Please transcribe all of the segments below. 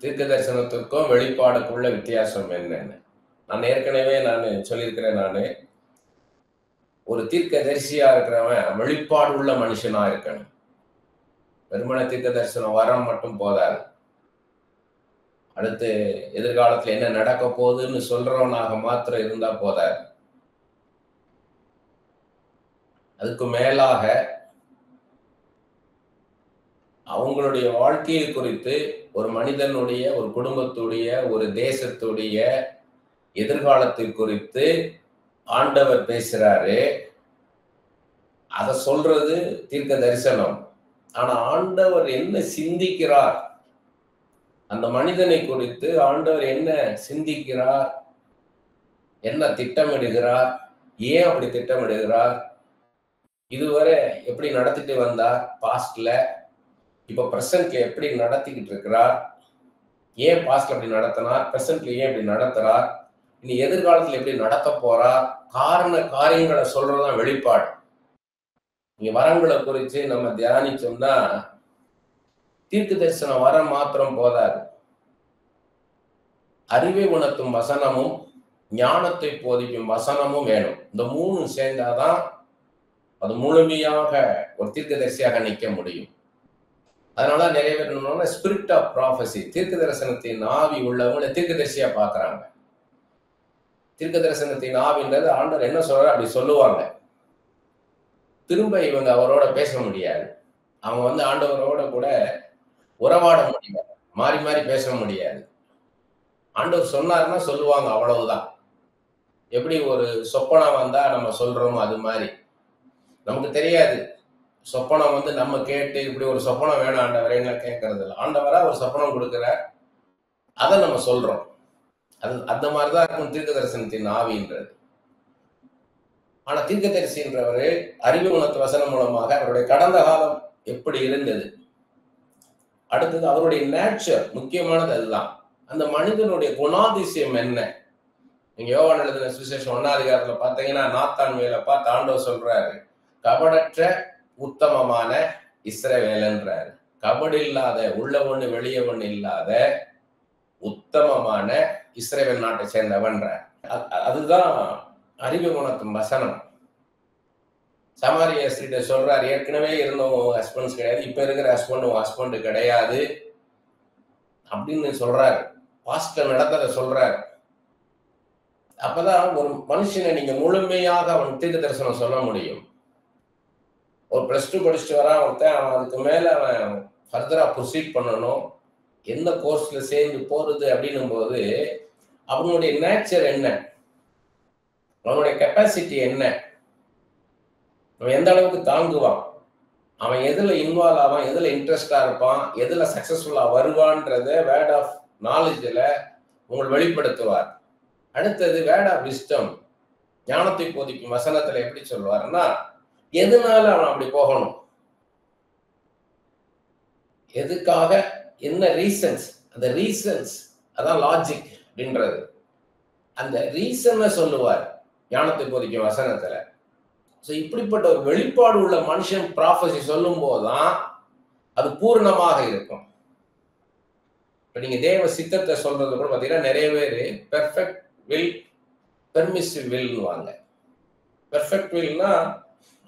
தீர்க்க தரிசனத்துக்கும் வெளிப்பாடுக்குள்ள வித்தியாசம் என்னன்னு நான் ஏற்கனவே சொல்லியிருக்கிறேன். ஒரு தீர்க்க தரிசியா இருக்கிறவன் வெளிப்பாடு உள்ள மனுஷனா இருக்கணும். வெறுமன தீர்க்க தரிசனம் வரம் மட்டும் போதாது. அடுத்து எதிர்காலத்துல என்ன நடக்க போகுதுன்னு சொல்றவனாக மாத்திரம் இருந்தா போதாது. அதுக்கு மேலாக அவங்களுடைய வாழ்க்கையை குறித்து ஒரு மனிதனுடைய, ஒரு குடும்பத்துடைய, ஒரு தேசத்துடைய எதிர்காலத்தை குறித்து ஆண்டவர் பேசுறாரு. அத சொல்றது தீர்க்க தரிசனம். ஆனா ஆண்டவர் என்ன சிந்திக்கிறார், அந்த மனிதனை குறித்து ஆண்டவர் என்ன சிந்திக்கிறார், என்ன திட்டமிடுகிறார், ஏன் அப்படி திட்டமிடுகிறார், இதுவரை எப்படி நடத்திட்டு வந்தார் பாஸ்ட்ல, இப்ப பிரசன்ட்ல எப்படி நடத்திக்கிட்டு இருக்கிறார், ஏன் பாஸ்ட்ல அப்படி நடத்தினார், பிரசன்ட்ல ஏன் இப்படி நடத்துறார், இனி எதிர்காலத்துல எப்படி நடத்த போறார், காரியங்களை சொல்றதுதான் வெளிப்பாடு. இங்க வரங்களை குறித்து நம்ம தியானிச்சோம்னா தீர்க்க தரிசனம் வரம் மாத்திரம் போதாது. அறிவை உணர்த்தும் வசனமும் ஞானத்தை போதிக்கும் வசனமும் வேணும். இந்த மூணு சேர்ந்தாதான் அது முழுமையாக ஒரு தீர்க்க தரிசியாக நிற்க முடியும். அதனால நிறைய பேர் ஸ்பிரிட் ஆஃப் ப்ராஃபசி, தீர்க்க தரிசனத்தின் ஆவி உள்ளவங்களை தீர்க்க தரிசியா பாக்குறாங்க. தீர்க்க தரிசனத்தின் ஆவின்றது ஆண்டவர் என்ன சொல்றாரு அப்படி சொல்லுவாங்க. திரும்ப இவங்க அவரோட பேச முடியாது. அவங்க ஆண்டவரோட கூட உறவாட முடியாது, மாறி மாறி பேச முடியாது. ஆண்டவர் சொன்னாருன்னா சொல்லுவாங்க, அவ்வளவுதான். எப்படி ஒரு சொப்பனம் வந்தா நம்ம சொல்றோமோ அது மாதிரி. நமக்கு தெரியாது சொப்பனம் நம்ம கேட்டு இப்படி ஒரு சொப்பனம் வேணும் ஆண்டவரேன்னு கேட்கறது இல்லை. ஆண்டவரா ஒரு சொப்பனம் கொடுக்கிறார், அதை நம்ம சொல்றோம். அது அந்த மாதிரிதான் இருக்கும் தீர்க்க தரிசனத்தின் ஆவின்றது. ஆனா தீர்க்க தரிசின்றவரு அறிவு உணர்த்து வசனம் மூலமாக அவருடைய கடந்த காலம் எப்படி இருந்தது, அடுத்தது அவருடைய நேச்சர், முக்கியமானது அதுதான். அந்த மனிதனுடைய குணாதிசயம் என்ன. நீங்க யோவான் எழுதின சுவிசேஷம் 1ஆம் அதிகாரத்துல பாத்தீங்கன்னா நாத்தான் மேல பார்த்து ஆண்டவர் சொல்றாரு, கபடற்ற உத்தமமான இஸ்ரவேலன்றாரு. கபடு இல்லாத, உள்ள ஒண்ணு வெளியே ஒண்ணு இல்லாத உத்தமமான இஸ்ரவேல் நாட்டை சேர்ந்தவன்றார். அதுதான் அறிவு உணர்த்தும் வசனம். சமாரிய ஸ்திரீட்ட சொல்றாரு, ஏற்கனவே இருந்தவங்க ஹஸ்பண்ட்ஸ் கிடையாது, இப்ப இருக்கிற ஹஸ்பண்ட் கிடையாது அப்படின்னு சொல்றாரு. பாஸ்ட்ல நடந்ததை சொல்றாரு. அப்பதான் ஒரு மனுஷனை நீங்க முழுமையாக அவன் தீர்க்க தரிசனம் சொல்ல முடியும். ஒரு +2 படிச்சுட்டு வரான் ஒருத்தன், அவன் அதுக்கு மேல அவன் ஃபர்தரா ப்ரொசீட் பண்ணணும், எந்த கோர்ஸ்ல சேர்ந்து போறது அப்படின்னும் போது அவனுடைய நேச்சர் என்ன, அவனுடைய கெப்பாசிட்டி என்ன, அவன் எந்த அளவுக்கு தாங்குவான், அவன் எதுல இன்வால்வ் ஆவான், எதுல இன்ட்ரெஸ்டா இருப்பான், எதுல சக்சஸ்ஃபுல்லா வருவான்றத வேர்ட் ஆஃப் நாலேஜ்ல உங்களுக்கு வெளிப்படுத்துவார். அடுத்தது வேர்ட் ஆஃப் விஸ்டம், ஞானத்தை போதிக்கும் வசனத்துல எப்படி சொல்வாருன்னா, எதனால அவன் அப்படி போகணும், எதுக்காக, என்ன ரீசன்ஸ், அந்த ரீசன்ஸ் அதான் லாஜிக் அப்படின்றது. அந்த ரீசனை சொல்லுவார் ஞானத்தை போதிக்கும் வசனத்துல. ஸோ இப்படிப்பட்ட ஒரு வெளிப்பாடு உள்ள மனுஷன் ப்ராஃபஸி சொல்லும் போதுதான் அது பூர்ணமாக இருக்கும். இப்ப நீங்க தேவ சித்தத்தை சொல்றது கூட பாத்தீங்கன்னா நிறைய பேர் பெர்ஃபெக்ட் வில், பெர்மிசிவ் வில்னுவாங்க. பெர்ஃபெக்ட் வில்னா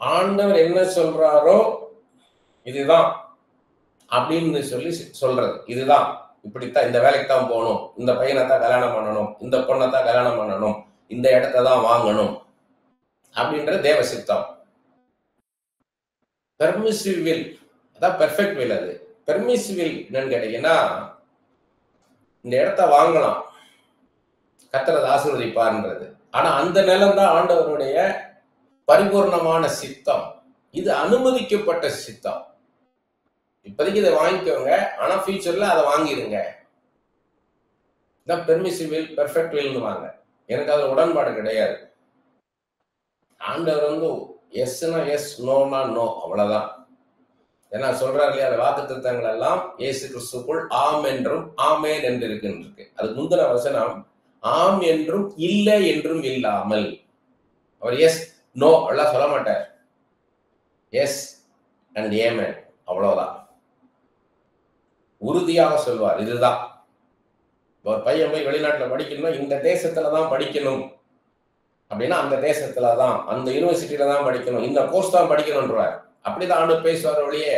ஆண்டவர் என்ன சொல்றாரோ இதுதான் அப்படின்னு சொல்றது. இதுதான், இப்படித்தான், இந்த வேலைக்கு தான் போகணும், இந்த பையனை தான் கல்யாணம் பண்ணணும், இந்த பொண்ணை தான் கல்யாணம் பண்ணணும், இந்த இடத்த தான் வாங்கணும் அப்படின்ற தேவ சித்தம். பெர்மிசிவ் வில் அதான் பெர்ஃபெக்ட் வில். அது பெர்மிசிவ் வில் என்னன்னு கேட்டீங்கன்னா, இந்த இடத்த வாங்கலாம், கர்த்தர் ஆசீர்வதிப்பார்ன்றது. ஆனா அந்த நிலம் தான் ஆண்டவருடைய பரிபூர்ணமான சித்தம். இது அனுமதிக்கப்பட்ட சித்தம். இப்போதைக்கு இதை வாங்கிக்கோங்க, ஆனா ஃபியூச்சர்ல அதை வாங்கிடுங்க. இதான் பெர்மிசிவ் வில், பெர்ஃபெக்ட் வில்னு வாங்க. எனக்கு அதுல உடன்பாடு கிடையாது. ஆண்டவர் எஸ்னா எஸ், நோனா நோ, அவ்வளவுதான். ஏன்னா சொல்றாரு இல்லையா, அந்த வாக்குத்தத்தங்கள் எல்லாம் இயேசு கிறிஸ்துக்குள் ஆம் என்றும் ஆமேன் என்று இருக்கு. அது முந்தின வசனம் ஆம் என்றும் இல்லை என்றும் இல்லாமல். அவர் எஸ் நோ எல்லாம் சொல்ல மாட்டார், எஸ் அண்ட் ஏமேன், அவ்வளவுதான். உறுதியாக சொல்வார், இதுதான் ஒரு பையன் போய் வெளிநாட்டுல படிக்கணும்னா இந்த தேசத்துலதான் படிக்கணும் அப்படின்னா அந்த தேசத்துலதான், அந்த யூனிவர்சிட்டியில தான் படிக்கணும், இந்த கோர்ஸ் தான் படிக்கணும்ன்றார். அப்படிதான் ஆண்டு பேசுவார் ஒழியே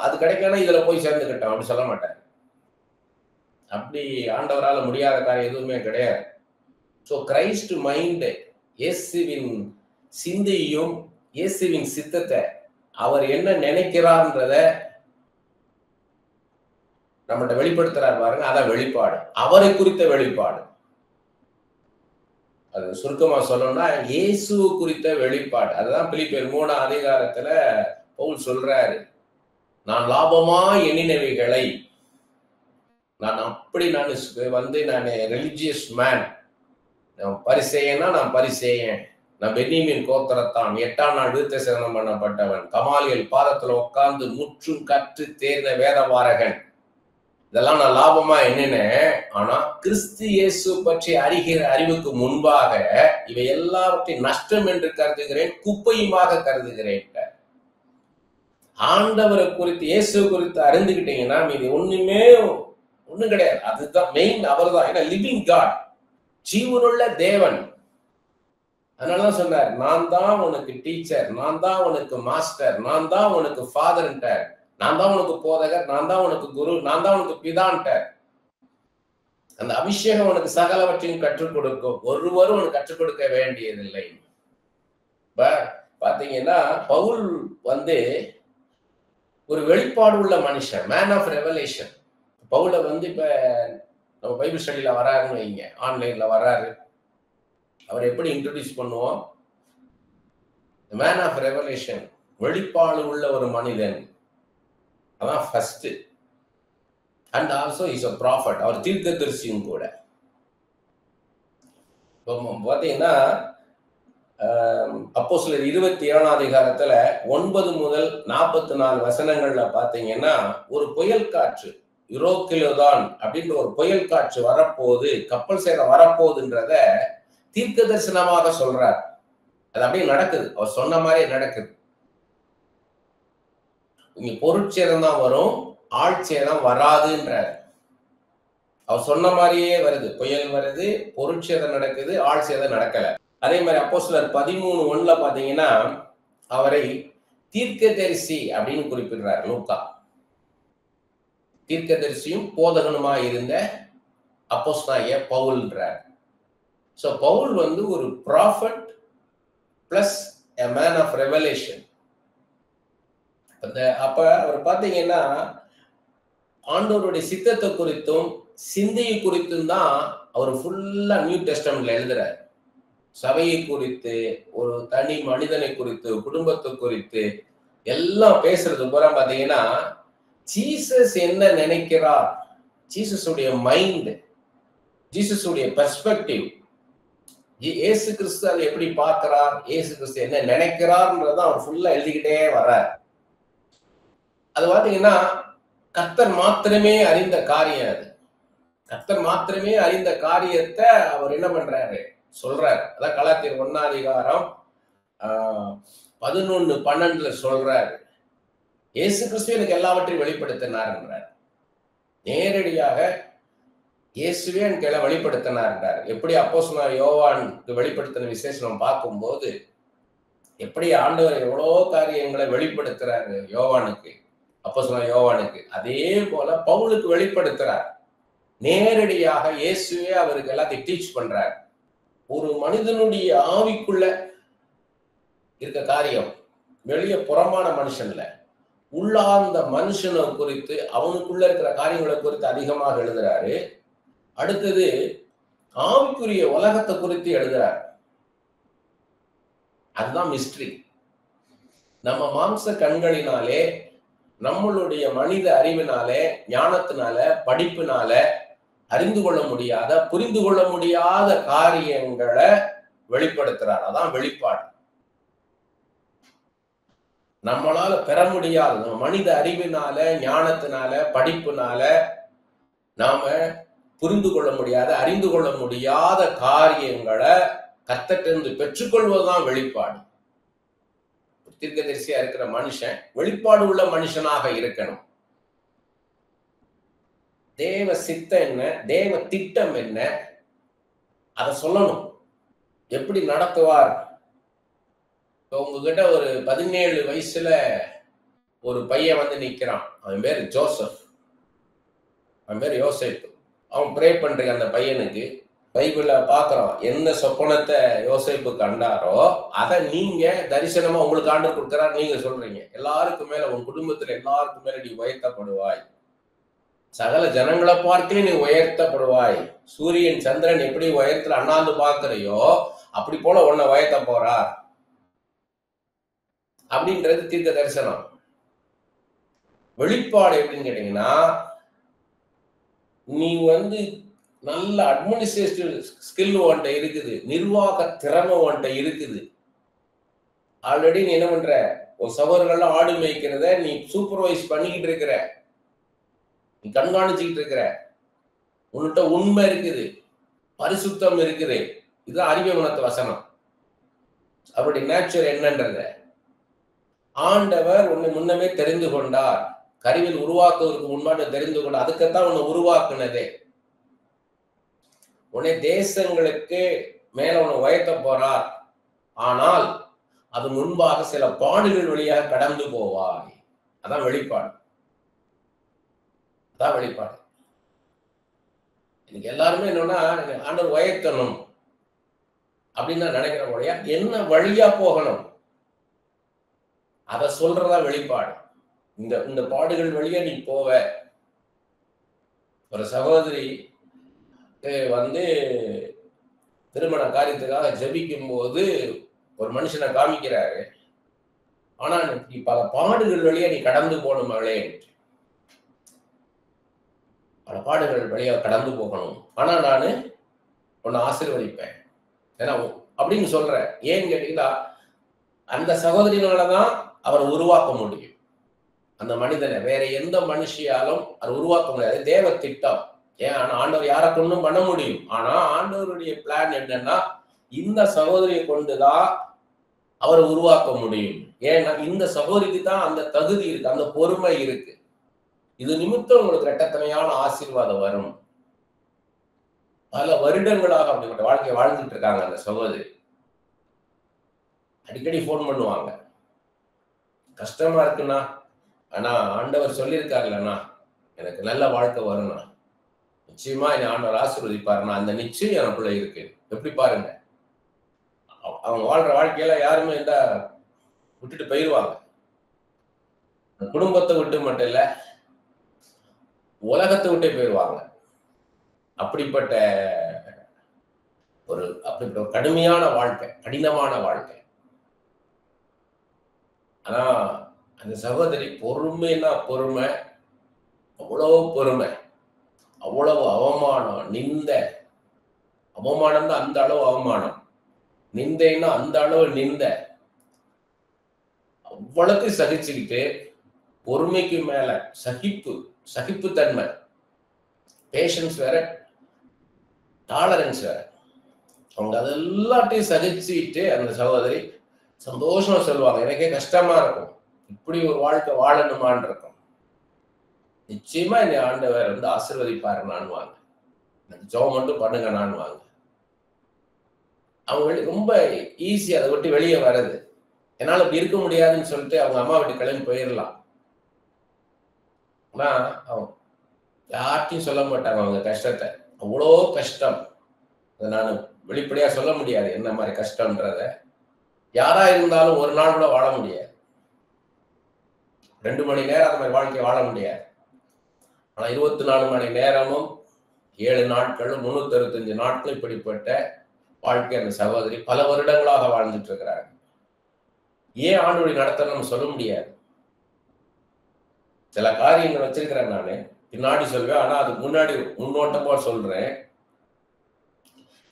அது கிடைக்கணும் இதுல போய் சேர்ந்துக்கிட்டோம் அப்படி சொல்ல மாட்டார். அப்படி ஆண்டவரால் முடியாத காரியம் எதுவுமே கிடையாது. ஸோ கிரைஸ்ட் மைண்ட், இயேசுவின் சிந்தையும் இயேசுவின் சித்தத்தை, அவர் என்ன நினைக்கிறார்ன்றத நம்மகிட்ட வெளிப்படுத்துறாரு பாருங்க, அதான் வெளிப்பாடு, அவரை குறித்த வெளிப்பாடு. அது சுருக்கமா சொல்லணும்னா இயேசு குறித்த வெளிப்பாடு. அதுதான் பிலிப்பியர் 3ஆம் அதிகாரத்துல பவுல் சொல்றாரு, நான் லாபமா எண்ணினவைகளை, நான் ரிலிஜியஸ் மேன், பரிசேயனா நான் பரிசேயன், நான் பென்னியமின் கோத்திரத்தான், 8ஆம் நாள் விருத்தசேதனம் பண்ணப்பட்டவன், கமாலியல் பாதத்துல உட்கார்ந்து முற்றும் கற்று தேர்ந்த வேதவாரகன், இதெல்லாம் நான் லாபமா எண்ணினேன். ஆனா கிறிஸ்து இயேசு பற்றி அறிகிற அறிவுக்கு முன்பாக இவை எல்லாவற்றையும் நஷ்டம் என்று கருதுகிறேன், குப்பையுமாக கருதுகிறேன். ஆண்டவரை குறித்து, இயேசு குறித்து அறிந்துகிட்டீங்கன்னா மீது ஒண்ணும் கிடையாது. அதுதான் மெயின், அவர் தான். ஏன்னா லிவிங் காட், ஜீவனுள்ள தேவன். அதனாலதான் சொன்னார், நான் தான் உனக்கு டீச்சர், நான் தான் உனக்கு மாஸ்டர், நான் தான் உனக்கு ஃபாதர்ன்ட்டார், நான் தான் உனக்கு போதகர், நான் தான் உனக்கு குரு, நான் தான் உனக்கு பிதான்ட்டார். அந்த அபிஷேகம் உனக்கு சகலவற்றையும் கற்றுக் கொடுக்கும், ஒருவரும் உனக்கு கற்றுக் கொடுக்க வேண்டியதில்லை. பாத்தீங்கன்னா பவுல் ஒரு வெளிப்பாடு உள்ள மனுஷன், மேன் ஆஃப் ரெவலேஷன். பவுல இப்ப நம்ம பைபிள் ஸ்டடியில வராருன்னு வைங்க, ஆன்லைன்ல வராரு, அவர் எப்படி இன்ட்ரோடியூஸ் பண்ணுவோம்? மேன் ஆஃப் ரெவலேஷன், வெளிப்பாடு உள்ள ஒரு மனிதன், அதான் first. And also is a prophet, அவர் தீர்க்கதரிசியும் கூட. பாத்தீங்கன்னா அப்போஸ்தலர் 27ஆம் அதிகாரத்துல 9 முதல் 44 வசனங்கள்ல பாத்தீங்கன்னா ஒரு புயல் காற்று, யூரோக்கிலோதான் அப்படின்ற ஒரு புயல் காற்று வரப்போகுது, கப்பல் சேதம் வரப்போகுதுன்றத தீர்க்க தரிசனமாக சொல்றார். அது அப்படியே நடக்குது, அவர் சொன்ன மாதிரியே நடக்குது. இங்க பொருட்சேதம் தான் வரும், ஆட்சேதம் வராதுன்றார். அவர் சொன்ன மாதிரியே வருது, புயல் வருது, பொருட்சேதம் நடக்குது, ஆட்சேதம் நடக்கல. அதே மாதிரி அப்போஸ்தலர் 13:1 பாத்தீங்கன்னா அவரை தீர்க்கதரிசி அப்படின்னு குறிப்பிடுறார் லூக்கா. தீர்க்கதரிசியும் போதகனுமா இருந்த அப்போஸ்தலனாகிய பவுல்ன்றார். சோ பவுல் ஒரு prophet plus a man of revelation. அப்ப அவர் பாத்தீங்கன்னா ஆண்டவருடைய சித்தத்தை குறித்தும் சிந்தையை குறித்தும் தான் அவர் ஃபுல்லா நியூ டெஸ்டமெண்ட்ல எழுதுறார். சபையை குறித்து, ஒரு தனி மனிதனை குறித்து, குடும்பத்தை குறித்து எல்லாம் பேசுறது பூரா பாத்தீங்கன்னா ஜீசஸ் என்ன நினைக்கிறார், ஜீசஸுடைய மைண்ட், ஜீசஸுடைய பெர்ஸ்பெக்டிவ், இயேசு கிறிஸ்து அதை எப்படி பார்க்கிறார், இயேசு கிறிஸ்து என்ன நினைக்கிறார்ன்றதான் அவர் ஃபுல்லா எழுதிக்கிட்டே வர்றார். அது பாத்தீங்கன்னா கர்த்தர் மாத்திரமே அறிந்த காரியம். அது கர்த்தர் மாத்திரமே அறிந்த காரியத்தை அவர் என்ன பண்றாரு, சொல்றாரு. அதான் கலாத்தியர் 1ஆம் அதிகாரம் 11:12 சொல்றாரு, இயேசு கிறிஸ்து எனக்கு எல்லாவற்றையும் வெளிப்படுத்தினார். நேரடியாக இயேசுவே எனக்கு எல்லாம் வெளிப்படுத்தினார். எப்படி அப்போஸ்தலனாகிய யோவானுக்கு வெளிப்படுத்தின விசேஷம் பார்க்கும்போது எப்படி ஆண்டவர் எவ்வளோ காரியங்களை வெளிப்படுத்துறாரு யோவானுக்கு, அப்போஸ்தலனாகிய யோவானுக்கு, அதே போல பவுலுக்கு வெளிப்படுத்துறார். நேரடியாக இயேசுவே அவருக்கு எல்லாத்தையும் டீச் பண்றார். ஒரு மனிதனுடைய ஆவிக்குள்ள இருக்க காரியம் வெளியே புறமான மனுஷன்ல, உள்ளார்ந்த மனுஷனை குறித்து, அவனுக்குள்ள இருக்கிற காரியங்களை குறித்து அதிகமாக எழுதுறாரு. அடுத்தது ஆவிக்குரிய உலகத்தை குறித்து எழுதுறார். அதுதான் மிஸ்ட்ரி. நம்ம மாம்ச கண்களினாலே, நம்மளுடைய மனித அறிவினாலே, ஞானத்தினால, படிப்பினால அறிந்து கொள்ள முடியாத, புரிந்து கொள்ள முடியாத காரியங்களை வெளிப்படுத்துறார். அதான் வெளிப்பாடு. நம்மளால பெற முடியாத, மனித அறிவினால, ஞானத்தினால, படிப்புனால நாம புரிந்து கொள்ள முடியாத, அறிந்து கொள்ள முடியாத காரியங்களை கர்த்தரிடமிருந்து பெற்றுக்கொள்வதுதான் வெளிப்பாடு. தீர்க்கதரிசியா இருக்கிற மனுஷன் வெளிப்பாடு உள்ள மனுஷனாக இருக்கணும். தேவ சித்தம் என்ன, தேவ திட்டம் என்ன, அதை சொல்லணும். எப்படி நடத்துவார்? உங்ககிட்ட ஒரு 17 வயசுல ஒரு பையன் வந்து நிக்கிறான். அவன் பேர் ஜோசப், அவன் பேர் யோசேப்பு. அவன் ப்ரே பண்றீங்க அந்த பையனுக்கு. பைபிள்ல பாக்குறோம், என்ன சொப்பனத்தை யோசேப்பு கண்டாரோ அதை நீங்க தரிசனமா உங்களுக்கு ஆண்டவர் கொடுக்கிறார். நீங்க சொல்றீங்க, எல்லாருக்கும் மேல, உன் குடும்பத்துல எல்லாருக்கும் மேல நீ உயர்த்தப்படுவாய், சகல ஜனங்களை பார்க்கலே நீ உயர்த்தப்படுவாய், சூரியன் சந்திரன் எப்படி உயரத்துல அண்ணாந்து பார்க்கிறையோ அப்படி போல உன்னை உயர்த்த போறார் அப்படின்றது தீர்க்க தரிசனம். வெளிப்பாடு எப்படின்னு கேட்டீங்கன்னா, நீ வந்து நல்ல அட்மினிஸ்ட்ரேட்டிவ் ஸ்கில் உன்கிட்ட இருக்குது, நிர்வாக திறமை உன்கிட்ட இருக்குது. ஆல்ரெடி நீ என்ன பண்ற, ஒரு சகோதரர்கள்லாம் ஆடு மேய்க்கிறத நீ சூப்பர்வைஸ் பண்ணிக்கிட்டு இருக்கிற, நீ கண்காணிச்சுக்கிட்டு இருக்கிற, உன்கிட்ட உண்மை இருக்குது, பரிசுத்தம் இருக்குது. இதுதான் அறிவை குணத்து வசனம். அவருடைய நேச்சர் என்னன்றத ஆண்டவர் உன்னை முன்னமே தெரிந்து கொண்டார். கருவில் உருவாக்குவதற்கு முன்பாக தெரிந்து கொண்டார். அதுக்குத்தான் உன்னை உருவாக்குனதே. உன்னை தேசங்களுக்கு மேல உன்னை உயர்த்த போறார். ஆனால் அது முன்பாக சில பாடுகள் வழியாக கடந்து போவாய். அதான் வெளிப்பாடு. அதான் வெளிப்பாடு. இன்னைக்கு எல்லாருமே என்னன்னா, ஆண்டவர் உயர்த்தணும் அப்படின்னு நான் நினைக்கிற வழியா என்ன வழியா போகணும் அதை சொல்றதா வெளிப்பாடு. இந்த பாடுகள் வழியா நீ போவ. ஒரு சகோதரி வந்து திருமண காரியத்துக்காக ஜெபிக்கும் போது ஒரு மனுஷனை காமிக்கிறாரு. ஆனா நீ பல பாடுகள் வழியா நீ கடந்து போகணும் மகளே, பல பாடுகள் வழியா கடந்து போகணும். ஆனா நானு உன்னை ஆசீர்வதிப்பேன் ஏன்னா அப்படின்னு சொல்றேன். ஏன்னு கேட்டீங்கன்னா, அந்த சகோதரினாலதான் அவரை உருவாக்க முடியும். அந்த மனிதனை வேற எந்த மனுஷியாலும் அதை உருவாக்க முடியாது. தேவ திட்டம். ஏன் ஆண்டவர் யாரை கொண்டும் பண்ண முடியும். ஆனா ஆண்டவருடைய பிளான் என்னன்னா, இந்த சகோதரியை கொண்டுதான் அவரை உருவாக்க முடியும். ஏன்னா இந்த சகோதரிக்கு தான் அந்த தகுதி இருக்கு, அந்த பொறுமை இருக்கு. இது நிமித்தம் உங்களுக்கு இரட்டத்தனையான ஆசீர்வாதம் வரும். பல வருடங்களாக அப்படிப்பட்ட வாழ்க்கையை வாழ்ந்துட்டு இருக்காங்க அந்த சகோதரி. அடிக்கடி போன் பண்ணுவாங்க, கஷ்டமா இருக்குண்ணா, ஆனா ஆண்டவர் சொல்லியிருக்காருல்லண்ணா எனக்கு நல்ல வாழ்க்கை வரும்ண்ணா, நிச்சயமா என்னை ஆண்டவர் ஆசீர்வதிப்பாருண்ணா, அந்த நிச்சயம் எனக்குள்ள இருக்கு. எப்படி பாருங்க, அவங்க வாழ்ற வாழ்க்கையில யாருமே இந்த விட்டுட்டு போயிடுவாங்க. குடும்பத்தை விட்டு மட்டும் இல்ல, உலகத்தை விட்டே போயிடுவாங்க. அப்படிப்பட்ட ஒரு கடுமையான வாழ்க்கை, கடினமான வாழ்க்கை. ஆனா அந்த சகோதரி பொறுமைன்னா பொறுமை, அவ்வளவு பொறுமை, அவ்வளவு அவமானம், நிந்த அவமானம் தான் அந்த அளவு அவமானம், நிந்தைன்னா அந்த அளவு நிந்த, அவ்வளவு சகிச்சுக்கிட்டு பொறுமைக்கு மேல சகிப்புத்தன்மை, பேஷன்ஸ் வேற, டாலரன்ஸ் வேற. அவங்க அதெல்லாத்தையும் சகிச்சுட்டு அந்த சகோதரி சந்தோஷமா சொல்லுவாங்க, எனக்கே கஷ்டமா இருக்கும், இப்படி ஒரு வாழ்க்கை வாழணுமான் இருக்கும், நிச்சயமா என்னை ஆண்டவர் வந்து ஆசீர்வதிப்பாரு நான் வாங்க, எனக்கு ஜெபம் மட்டும் பண்ணுங்க நான் வாங்க. அவங்க ரொம்ப ஈஸி அதை விட்டு வெளியே வர்றது. என்னால இப்படி இருக்க முடியாதுன்னு சொல்லிட்டு அவங்க அம்மா வீட்டு கிளம்பி போயிடலாம். ஆனா அவங்க யார்ட்டையும் சொல்ல மாட்டாங்க அவங்க கஷ்டத்தை. அவ்வளோ கஷ்டம், அதை நான் வெளிப்படையா சொல்ல முடியாது என்ன மாதிரி கஷ்டம்ன்றத. யாரா இருந்தாலும் ஒரு நாள் கூட வாழ முடியாது, 2 மணி நேரம் அந்த மாதிரி வாழ்க்கையை வாழ முடியாது. ஆனா 24 மணி நேரமும் 7 நாட்களும் 365 நாட்களும் இப்படிப்பட்ட வாழ்க்கை அந்த சகோதரி பல வருடங்களாக வாழ்ந்துட்டு இருக்கிறாங்க. ஏன் ஆண்டவருடைய நடத்தணும்னு சொல்ல முடியாது. சில காரியங்கள் வச்சிருக்கிறேன் நானு, பின்னாடி சொல்வேன். ஆனா அதுக்கு முன்னாடி முன்னோட்டமா சொல்றேன்.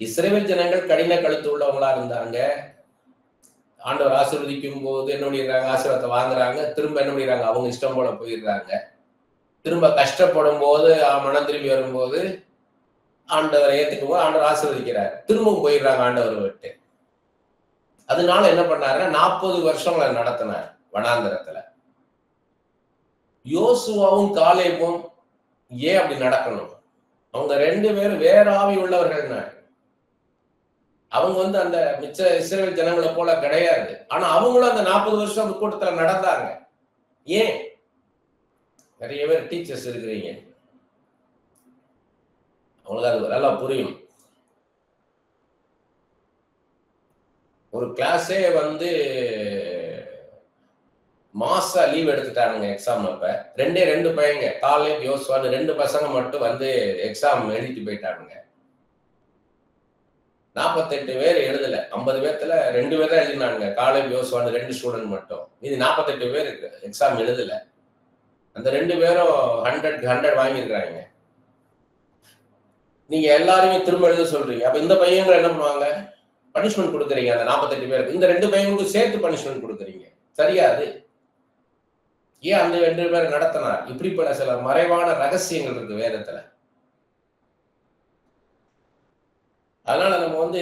இஸ்ரவேல் ஜனங்கள் கடின கழுத்து உள்ளவங்களா இருந்தாங்க. ஆண்டவர் ஆசீர்வதிக்கும் போது என்ன பண்ணிடுறாங்க, ஆசீர்வாதத்தை வாங்குறாங்க, திரும்ப என்ன பண்ணிடுறாங்க, அவங்க இஷ்டம் போல போயிடுறாங்க. திரும்ப கஷ்டப்படும் போது மனம் திரும்பி வரும்போது ஆண்டவரை ஏத்துக்கும் போது ஆண்டவர் ஆசீர்வதிக்கிறார், திரும்பவும் போயிடுறாங்க ஆண்டவர் விட்டு. அதனால என்ன பண்ணாருன்னா 40 வருஷங்களை நடத்தினார் வனாந்தரத்துல. யோசுவாவும் காலேபும் ஏன் அப்படி நடக்கணும்? அவங்க 2 பேரும் வேற ஆவி உள்ளவர்கள். அவங்க வந்து அந்த மிச்ச இஸ்ரேல் ஜனங்களை போல கிடையாது. ஆனா அவங்களும் அந்த 40 வருஷம் அந்த கூட்டத்துல நடந்தாங்க. ஏன்? நிறைய பேர் டீச்சர்ஸ் இருக்கிறீங்க, அவங்களுக்கு அது நல்லா புரியும். ஒரு கிளாஸே வந்து மாசா லீவ் எடுத்துட்டானுங்க எக்ஸாம். அப்ப 2 பையங்க, காலேப் யோசுவான்னு 2 பசங்க மட்டும் வந்து எக்ஸாம் எழுதிட்டு போயிட்டானுங்க. 48 பேர் எழுதல. 50 பேர்த்துல 2 பேர் தான் எழுதினாங்க, காலேப் யோசுவான்னு 2 ஸ்டூடெண்ட் மட்டும். இது 48 பேர் எக்ஸாம் எழுதல. அந்த 2 பேரும் 100க்கு 100 வாங்கியிருக்காங்க. நீங்க எல்லாருமே திரும்ப எழுத சொல்றீங்க. அப்ப இந்த பையங்களை என்ன பண்ணுவாங்க? பனிஷ்மெண்ட் கொடுக்குறீங்க அந்த 48 பேருக்கு. இந்த 2 பையனுக்கும் சேர்த்து பனிஷ்மெண்ட் கொடுக்குறீங்க. சரியா அது? ஏன் அந்த 2 பேர் நடத்தினார்? இப்படிப்பட்ட சில மறைவான ரகசியங்கள் இருக்கு வேதத்துல. அதனால நம்ம வந்து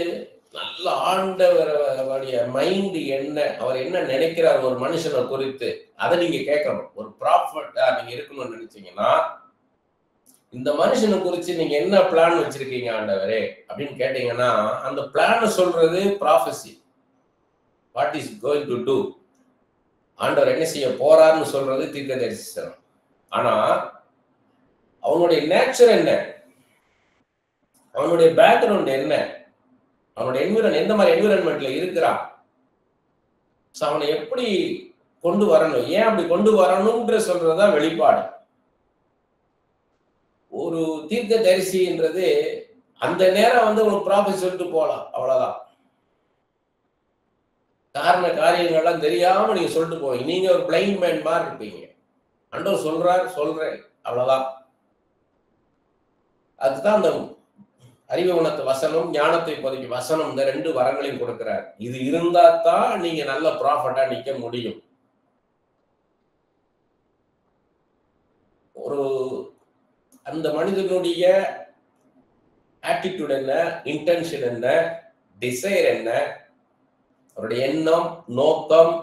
நல்ல ஆண்டவருடைய மைண்ட் என்ன, அவர் என்ன நினைக்கிறார் ஒரு மனுஷனை குறித்து, அதை நீங்க கேட்கணும். ஒரு ப்ராஃபட்டா நீங்க இருக்கணும்னு நினைச்சீங்கன்னா, இந்த மனுஷனை குறித்து நீங்க என்ன பிளான் வச்சிருக்கீங்க ஆண்டவரே அப்படின்னு கேட்டீங்கன்னா, அந்த பிளான் சொல்றது prophecy. What is going to do, ஆண்டவர் என்ன செய்ய போறாருன்னு சொல்றது தீர்க்கதரிசனம். ஆனா அவனுடைய நேச்சர் என்ன, அவனுடைய பேக்ரவுண்ட் என்ன, அவனுடைய எந்த மாதிரி என்விரான்மெண்ட்ல இருக்கிறான், அவனை எப்படி கொண்டு வரணும், ஏன் அப்படி கொண்டு வரணும்ன்ற சொல்றதுதான் வெளிப்பாடு. ஒரு தீர்க்க தரிசின்றது அந்த நேரம் வந்து ஒரு ப்ராஃபஸி சொல்லிட்டு போகலாம், அவ்வளவுதான். காரண காரியங்கள்லாம் தெரியாம நீங்க சொல்லிட்டு போவீங்க. நீங்க ஒரு பிளைண்ட் மேன் மாதிரி இருப்பீங்க. ஆண்டவர் சொல்றேன் அவ்வளவுதான். அதுதான் அந்த அறிவு உணர்த்த வசனம், ஞானத்தை போதிக்க வசனம், இந்த 2 வரங்களையும் கொடுக்கிறார். இது இருந்தா தான் நீங்க நல்ல ப்ராஃபட்டா நிக்க முடியும். ஒரு அந்த மனிதனுடைய ஆட்டிடியூட் என்ன, இன்டென்ஷன் என்ன, டிசைர் என்ன, அவருடைய எண்ணம், நோக்கம்,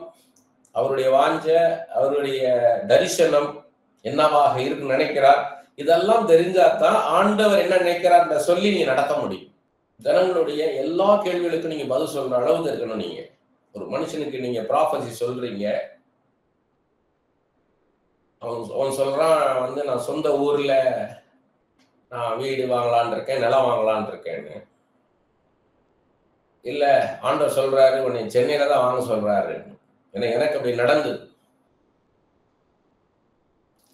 அவருடைய வாஞ்ச, அவருடைய தரிசனம் என்னவாக இருக்கு நினைக்கிறார், இதெல்லாம் தெரிஞ்சாதான் ஆண்டவர் என்ன நினைக்கிறார் சொல்லி நீங்க நடத்த முடியும். ஜனங்களுடைய எல்லா கேள்விகளுக்கும் நீங்க பதில் சொல்ற அளவுக்கு இருக்கணும். நீங்க ஒரு மனுஷனுக்கு நீங்க ப்ராஃபஸி சொல்றீங்க, அவன் சொல்றான் வந்து நான் சொந்த ஊர்ல நான் வீடு வாங்கலான் இருக்கேன், நிலம் வாங்கலான் இருக்கேன்னு. இல்ல ஆண்டவர் சொல்றாரு உன்னை சென்னையில தான் வாங்க சொல்றாரு. எனக்கு அப்படி நடந்தது.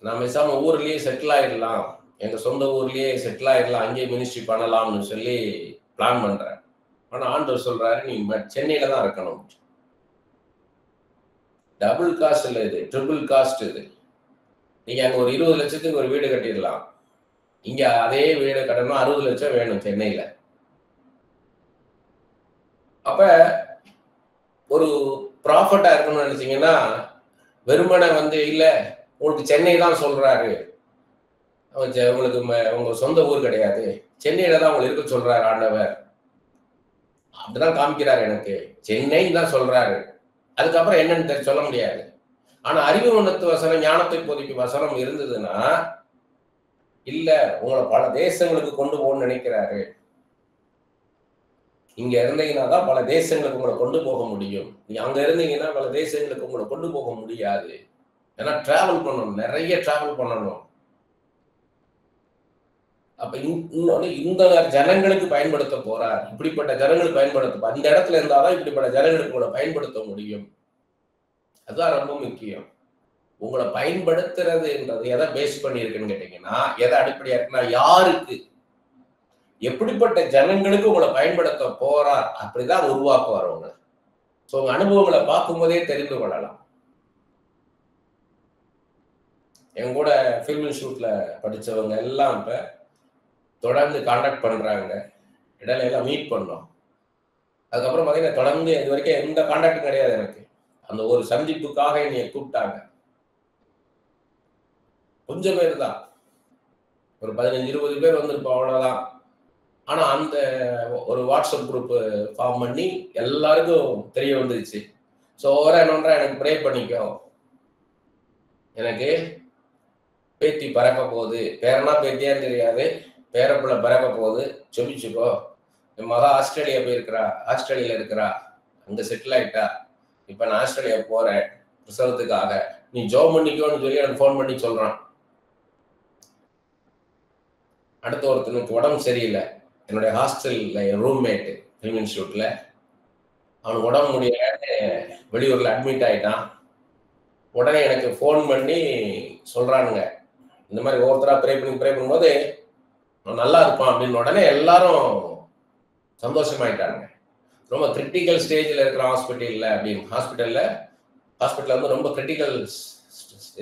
நான் பேசாம ஊர்லயே செட்டில் ஆயிடலாம், எங்க சொந்த ஊர்லயே செட்டில் ஆயிடலாம், அங்கேயே மினிஸ்ட்ரி பண்ணலாம்னு சொல்லி பிளான் பண்றேன். ஆனா ஆண்டவர் சொல்றாரு நீ சென்னையில தான் இருக்கணும். டபுள் காஸ்ட் இல்ல இது, ட்ரிபிள் காஸ்ட் இது. நீங்க அங்க ஒரு 20 லட்சத்துக்கு ஒரு வீடு கட்டிடலாம், இங்க அதே வீடு கட்டணும் 60 லட்சம் வேணும் சென்னையில. அப்ப ஒரு ப்ராஃபிட்டா இருக்கணும்னு நினைச்சீங்கன்னா வெறுமனை வந்து இல்ல உங்களுக்கு சென்னை தான் சொல்றாரு, உங்களுக்கு உங்க சொந்த ஊர் கிடையாது, சென்னையில தான் உங்களுக்கு இருக்க சொல்றாரு ஆண்டவர், அப்படிதான் காமிக்கிறாரு எனக்கு, சென்னை தான் சொல்றாரு. அதுக்கப்புறம் என்னன்னு சொல்ல முடியாது. ஆனா அறிவு உணர்த்து வசனம், ஞானத்தை போதிக்கும் வசனம் இருந்ததுன்னா, இல்ல உங்களை பல தேசங்களுக்கு கொண்டு போகணும்னு நினைக்கிறாரு, இங்க இருந்தீங்கன்னா தான் பல தேசங்களுக்கு உங்களை கொண்டு போக முடியும், நீங்க அங்க இருந்தீங்கன்னா பல தேசங்களுக்கு உங்களை கொண்டு போக முடியாது. ஏன்னா டிராவல் பண்ணணும், நிறைய டிராவல் பண்ணணும். அப்ப இந்த ஜனங்களுக்கு பயன்படுத்த போறார், இப்படிப்பட்ட ஜனங்களுக்கு பயன்படுத்த, அந்த இடத்துல இருந்தாதான் இப்படிப்பட்ட ஜனங்களுக்கு உங்களை பயன்படுத்த முடியும். அதுதான் ரொம்ப முக்கியம். உங்களை பயன்படுத்துறது என்றது எதை பேஸ் பண்ணி இருக்குன்னு கேட்டீங்கன்னா, எதை அடிப்படையா இருக்குன்னா, யாருக்கு எப்படிப்பட்ட ஜனங்களுக்கு உங்களை பயன்படுத்த போறார் அப்படிதான் உருவாக்குவார் உங்களை. சோ உங்க அனுபவங்களை பார்க்கும்போதே தெரிந்து கொள்ளலாம். என் கூட ஃபில்ம் இன்ஸ்டியூட்ல படிச்சவங்க எல்லாம் இப்ப தொடர்ந்து கான்டாக்ட் பண்றாங்க, இடையில எல்லாம் மீட் பண்ணோம். அதுக்கப்புறம் பார்த்தீங்கன்னா தொடர்ந்து இது வரைக்கும் எந்த கான்டாக்டும் கிடையாது எனக்கு. அந்த ஒரு சந்திப்புக்காக என்னைய கூப்பிட்டாங்க. கொஞ்சம் பேர் தான், ஒரு 15-20 பேர் வந்திருப்போம், அவ்வளவுதான். ஆனா அந்த ஒரு வாட்ஸ்அப் குரூப் ஃபார்ம் பண்ணி எல்லாருக்கும் தெரிய வந்துருச்சு. ஸோ என்னன்றா எனக்கு ப்ரே பண்ணிக்கோ, எனக்கு பேத்தி பறக்க போகுது, பேரனா பேத்தியான்னு தெரியாது, பேரப்புள்ள பறக்க போகுது, சொபிச்சுக்கோ. என் மகா ஆஸ்திரேலியா போயிருக்கிறா, ஆஸ்திரேலியால இருக்கிறா, அங்க செட்டில் ஆயிட்டா, இப்ப நான் ஆஸ்திரேலியா போறேன் பிரசவத்துக்காக, நீ ஜோம் பண்ணிக்கோன்னு சொல்லி எனக்கு ஃபோன் பண்ணி சொல்றான். அடுத்த ஒருத்தனுக்கு உடம்பு சரியில்லை, என்னுடைய ஹாஸ்டல்ல என் ரூம்மேட்டு ஃபிலிம் இன்ஸ்டியூட்ல, அவனுக்கு உடம்பு முடியல, வெளியூர்ல அட்மிட் ஆயிட்டான். உடனே எனக்கு ஃபோன் பண்ணி சொல்றானுங்க, இந்த மாதிரி ஒவ்வொருத்தரா ப்ரே பண்ணும்போது நல்லா இருப்பான் அப்படின்னு. உடனே எல்லாரும் சந்தோஷமாயிட்டானுங்க. ரொம்ப கிரிட்டிக்கல் ஸ்டேஜ்ல இருக்கிற ஹாஸ்பிட்டல்ல அப்படின்னு, ஹாஸ்பிட்டல்ல வந்து ரொம்ப கிரிட்டிக்கல்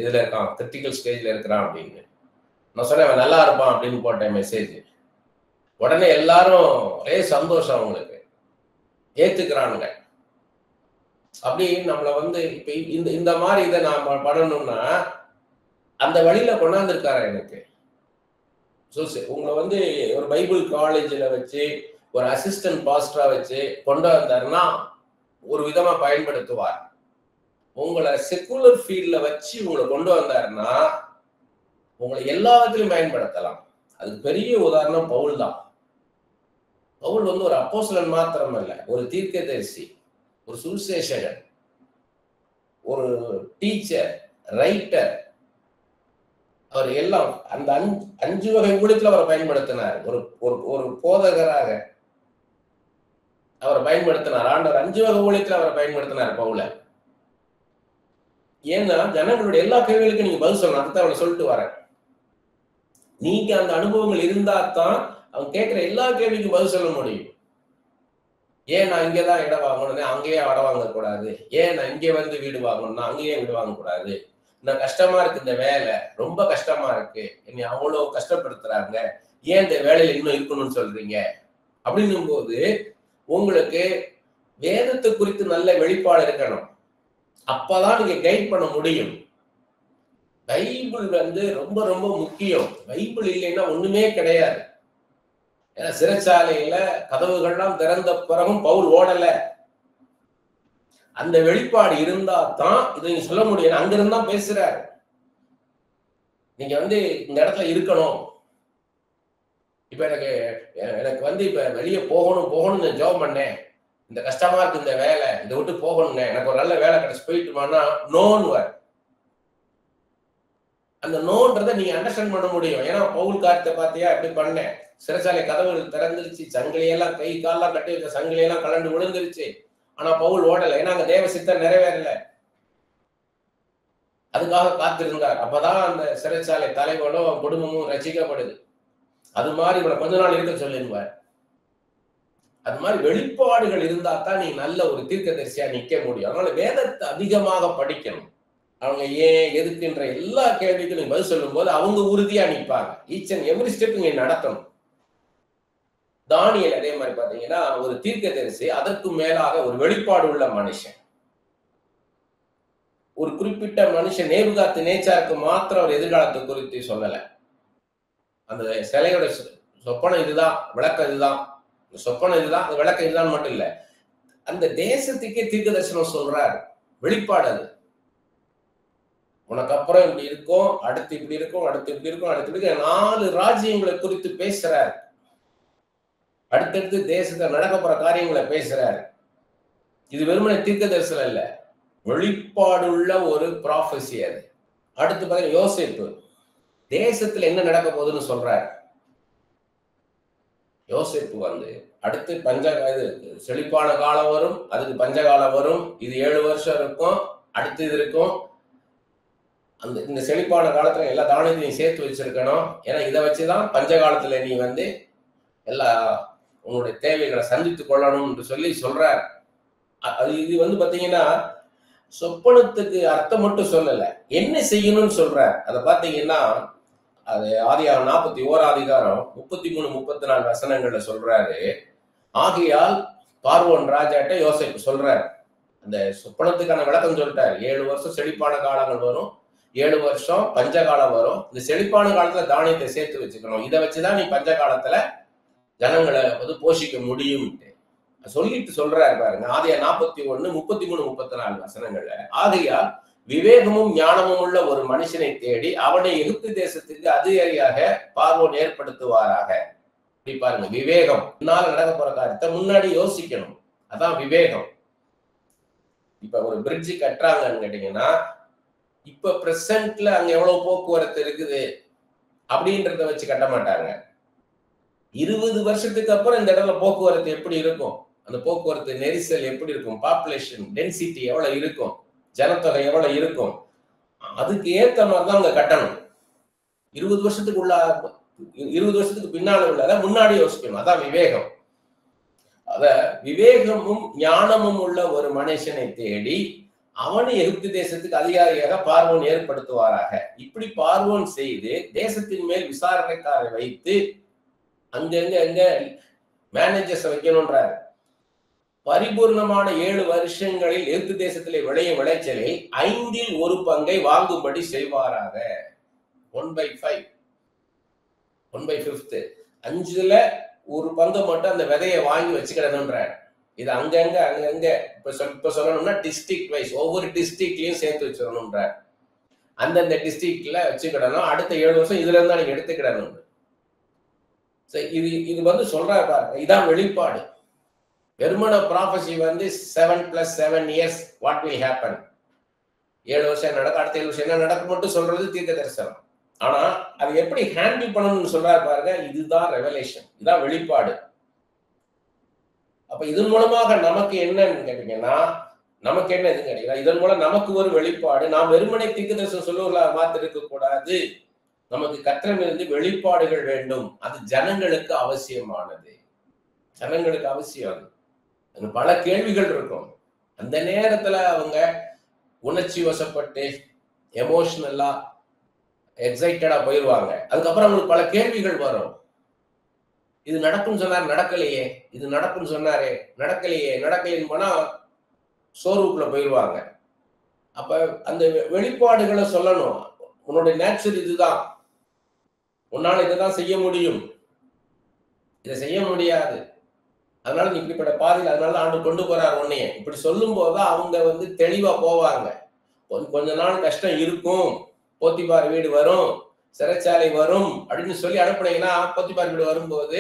இதுல இருக்கான், கிரிட்டிக்கல் ஸ்டேஜ்ல இருக்கிறான் அப்படின்னு நான் சொன்னேன். அவன் நல்லா இருப்பான் அப்படின்னு போட்டேன் மெசேஜ். உடனே எல்லாரும் ஒரே சந்தோஷம், அவங்களுக்கு ஏத்துக்கிறானுங்க. அப்படி நம்மள வந்து இப்ப இந்த மாதிரி இதை நாம பண்ணணும்னா அந்த வழியில கொண்டாந்துருக்காரு எனக்கு. உங்களை வந்து ஒரு பைபிள் காலேஜ்ல வச்சு ஒரு அசிஸ்டன்ட் பாஸ்டரா வச்சு கொண்டு வந்தாருன்னா ஒரு விதமா பயன்படுத்துவார். உங்களை செக்குலர் ஃபீல்ட்ல வச்சு உங்களை கொண்டு வந்தாருன்னா உங்களை எல்லாத்துலயும் பயன்படுத்தலாம். அதுக்கு பெரிய உதாரணம் பவுல் தான். பவுல் வந்து ஒரு அப்போஸ்தலன் மாத்திரம் அல்ல, ஒரு தீர்க்கதரிசி, ஒரு சுவிசேஷகன், ஒரு டீச்சர், ரைட்டர். அவர் எல்லாம் அந்த 5 வகை ஊழியத்துல அவரை பயன்படுத்தினார். ஒரு போதகராக அவரை பயன்படுத்தினார். ஆண்டவர் 5 வகை ஊழியத்துல அவரை பயன்படுத்தினார் பவுல. ஏன்னா ஜனங்களுடைய எல்லா கேள்விகளுக்கும் நீங்க பதில் சொல்லணும். அதுதான் அவனை சொல்லிட்டு வரேன். நீங்க அந்த அனுபவங்கள் இருந்தா தான் அவன் கேட்கிற எல்லா கேள்விக்கும் பதில் சொல்ல முடியும். ஏன் நான் இங்கதான் இடம் வாங்கணும், அங்கேயே இடம் வாங்க கூடாது? ஏன் நான் இங்கே வந்து வீடு வாங்கணும்னா அங்கேயே வீடு வாங்க கூடாது? நான் கஷ்டமா இருக்கு, இந்த வேலை ரொம்ப கஷ்டமா இருக்கு, என்னை அவ்வளவு கஷ்டப்படுத்துறாங்க, ஏன் இந்த வேலையில இன்னும் இருக்கணும்னு சொல்றீங்க அப்படின்னும் போது உங்களுக்கு வேதத்தை குறித்து நல்ல வெளிப்பாடு இருக்கணும். அப்பதான் நீங்க கைட் பண்ண முடியும். பைபிள் வந்து ரொம்ப ரொம்ப முக்கியம். பைபிள் இல்லைன்னா ஒண்ணுமே கிடையாது. ஏன்னா சிறைச்சாலையில கதவுகள்லாம் திறந்த பிறகும் பவுல் ஓடல. அந்த வெளிப்பாடு இருந்தா தான் இதை நீங்க சொல்ல முடியும். அங்கிருந்தா பேசுறாரு, நீங்க வந்து இந்த இடத்துல இருக்கணும். இப்ப எனக்கு வந்து இப்ப வெளியே போகணும்னு ஜெபம் பண்ணேன், இந்த கஷ்டமா இருக்கு இந்த வேலை, இதை விட்டு போகணுங்க, எனக்கு ஒரு நல்ல வேலை கிடைச்சு போயிட்டுமானா நோன்னு அந்த நோன்றதை நீங்க அண்டர்ஸ்டாண்ட் பண்ண முடியும். ஏன்னா பவுல் காரியத்தை பார்த்தியா எப்படி பண்ணேன், சிறைச்சாலை கதவுகள் திறந்துருச்சு, சங்கிலியெல்லாம் கை கால்லாம் கட்டி வச்ச சங்கிலியெல்லாம் கலண்டு விழுந்துருச்சு, ஆனா பவுல் ஓடலை. ஏன்னா அங்க தேவ சித்தம் நிறைவேறல, அதுக்காக காத்திருந்தார். அப்பதான் அந்த சிறைச்சாலை தலைவனும் குடும்பமும் ரசிக்கப்படுது. அது மாதிரி இவனை கொஞ்ச நாள் இருக்க சொல்லிருவார். அது மாதிரி வெளிப்பாடுகள் இருந்தா தான் நீ நல்ல ஒரு தீர்க்கதரிசியா நிக்க முடியும். அதனால வேதத்தை அதிகமாக படிக்கணும். அவங்க ஏன் எதுக்குன்ற எல்லா கேள்விக்கும் நீங்க பதில் சொல்லும் போது அவங்க உறுதியா நிற்பாங்க. ஈச் அண்ட் எவ்ரி ஸ்டெப் நீங்க நடத்தணும். தானியேல் அதே மாதிரி பாத்தீங்கன்னா ஒரு தீர்க்கதரிசி, அதற்கு மேலாக ஒரு வெளிப்பாடு உள்ள மனுஷன். ஒரு குறிப்பிட்ட மனுஷன் நேபுகாத் நேச்சாருக்கு மாத்திரம் ஒரு எதிர்காலத்தை குறித்து சொல்லல. அந்த சிலையோட சொப்பனம் இதுதான், விளக்கம் இதுதான், சொப்பனம் இதுதான், விளக்கம் இதுதான் மட்டும் இல்ல, அந்த தேசத்துக்கே தீர்க்க தரிசனம் சொல்றாரு. வெளிப்பாடு அது. உனக்கு அப்புறம் இப்படி இருக்கும், அடுத்து இப்படி இருக்கும், அடுத்து இப்படி இருக்கும், அடுத்து இப்படி 4 ராஜ்யங்களை குறித்து பேசுறாரு. அடுத்தடுத்து தேசத்தை நடக்க போற காரியங்களை பேசுறாரு. இது வெறுமனே தீர்க்க தரிசனம் இல்ல, வெளிப்பாடுள்ள ஒரு ப்ராஃபஸி அது. அடுத்து பாத்தீங்கன்னா யோசேப்பு தேசத்துல என்ன நடக்க போகுதுன்னு சொல்றாரு. யோசேப்பு வந்து அடுத்து செழிப்பான காலம் வரும், அதுக்கு பஞ்சகாலம் வரும், இது 7 வருஷம் இருக்கும், அடுத்து இது இருக்கும். இந்த செழிப்பான காலத்துல எல்லா தானியத்தையும் சேர்த்து வச்சிருக்கணும். ஏன்னா இதை வச்சுதான் பஞ்ச காலத்துல நீ வந்து எல்லா உங்களுடைய தேவைகளை சந்தித்துக் கொள்ளணும் என்று சொல்லி சொல்றார். இது வந்து பாத்தீங்கன்னா சொப்பனத்துக்கு அர்த்தம் மட்டும் சொல்லல, என்ன செய்யணும்னு சொல்றார். அதை பாத்தீங்கன்னா அது ஆதியாகமம் 41 அதிகாரம் 33, 34 வசனங்கள்ல சொல்றாரு. ஆகையால் பார்வோன் ராஜாட்ட யோசேப்பு சொல்றாரு, அந்த சொப்பனத்துக்கான விளக்கம் சொல்லிட்டாரு. 7 வருஷம் செழிப்பான காலங்கள் வரும், 7 வருஷம் பஞ்ச காலம் வரும். இந்த செழிப்பான காலத்துல தானியத்தை சேர்த்து வச்சுக்கணும், இதை வச்சுதான் நீ பஞ்ச காலத்துல ஜனங்களை வந்து போஷிக்க முடியும் சொல்லிட்டு சொல்றாரு பாருங்க. ஆதியா 41, 33, 34 வசனங்கள்ல. ஆகையால் விவேகமும் ஞானமும் உள்ள ஒரு மனுஷனை தேடி அவனை எகிப்து தேசத்துக்கு அதிகாரியாக பார்வோன் ஏற்படுத்துவாராக. இப்படி பாருங்க, விவேகம். முன்னால நடக்க போற காரியத்தை முன்னாடி யோசிக்கணும், அதான் விவேகம். இப்ப ஒரு பிரிட்ஜ் கட்டுறாங்கன்னு கேட்டீங்கன்னா, இப்ப பிரசன்ட்ல அங்க எவ்வளவு போக்குவரத்து இருக்குது அப்படின்றத வச்சு கட்ட மாட்டாங்க. 20 வருஷத்துக்கு அப்புறம் இந்த இடத்துல போக்குவரத்து எப்படி இருக்கும், அந்த போக்குவரத்து நெரிசல் எப்படி இருக்கும், பாப்புலேஷன் டென்சிட்டி எவ்வளவு இருக்கும், ஜனத்தொகை எவ்வளவு இருக்கும், அதுக்கு ஏத்த மாதிரிதான் அவங்க கட்டணும். 20 வருஷத்துக்கு உள்ள 20 வருஷத்துக்கு பின்னால உள்ளத முன்னாடி யோசிக்கணும், அதான் விவேகம். அத விவேகமும் ஞானமும் உள்ள ஒரு மனுஷனை தேடி அவனை எகிப்து தேசத்துக்கு அதிகாரியாக பார்வோன் ஏற்படுத்துவாராக. இப்படி பார்வோன் செய்து தேசத்தின் மேல் விசாரணைக்காரை வைத்து அங்க மேனேஜர்ஸ் வைக்கணும்ன்றார். பரிபூர்ணமான 7 வருஷங்களில் எகிப்து தேசத்திலே விளையும் விளைச்சலில் 5இல் 1 பங்கை வாங்கும்படி செய்வாராக. 1/5, 1/5, 5ல 1 பங்கு மட்டும் அந்த விதையை வாங்கி வச்சுக்கிடணும்ன்றார். இது அங்கங்க இப்ப சொல்லணும்னா டிஸ்ட்ரிக்ட் வைஸ் ஒவ்வொரு டிஸ்ட்ரிக்ட்லயும் சேர்த்து வச்சிடணும்ன்றார். அந்தந்த டிஸ்ட்ரிக்ட்ல வச்சுக்கிடணும், அடுத்த 7 வருஷம் இதுல இருந்தா நீங்க எடுத்துக்கிடணும். இது வந்து சொல்றாரு பாருங்க, இதான் வெளிப்பாடு. வெறுமன ப்ராபசி வந்து 7 + 7 இயர்ஸ் வாட் வில் ஹேப்பன், 7 வருஷம் நடக்கும், அடுத்த 7 வருஷம் என்ன நடக்கும் மட்டும் சொல்றது தீர்க்க தரிசனம். ஆனா அது எப்படி ஹேண்டில் பண்ணணும்னு சொல்றாரு பாருங்க, இதுதான் ரெவலேஷன், இதுதான் வெளிப்பாடு. அப்ப இதன் மூலமாக நமக்கு என்னன்னு கேட்டீங்கன்னா, நமக்கு என்ன எதுன்னு கேட்டீங்கன்னா, இதன் மூலம் நமக்கு ஒரு வெளிப்பாடு. நாம் வெறுமனை தீர்க்க தரிசனம் சொல்லுவர்களா மாத்தி இருக்க கூடாது, நமக்கு கர்த்தரிடமிருந்து வெளிப்பாடுகள் வேண்டும். அது ஜனங்களுக்கு அவசியமானது, ஜனங்களுக்கு அவசியம். அது பல கேள்விகள் இருக்கும். அந்த நேரத்துல அவங்க உணர்ச்சி வசப்பட்டு எமோஷனலா எக்ஸைட்டடா போயிடுவாங்க. அதுக்கப்புறம் அவங்களுக்கு பல கேள்விகள் வரும். இது நடக்கும்னு சொன்னார், நடக்கலையே, இது நடக்கும்னு சொன்னாரே, நடக்கலைன்னு போனா சோர்வுக்குள்ள போயிடுவாங்க. அப்ப அந்த வெளிப்பாடுகளை சொல்லணும். உன்னுடைய நேச்சர் இதுதான், உன்னால இதைதான் செய்ய முடியும், இதை செய்ய முடியாது, அதனால நீ இப்படிப்பட்ட பாதையில், அதனால ஆண்டு கொண்டு போறாரு உன்னைய. இப்படி சொல்லும் போதுதான் அவங்க வந்து தெளிவா போவாங்க. கொஞ்ச நாள் கஷ்டம் இருக்கும், போத்திபார் வீடு வரும், சிறைச்சாலை வரும் அப்படின்னு சொல்லி அனுப்புனீங்கன்னா, போத்திபார் வீடு வரும்போது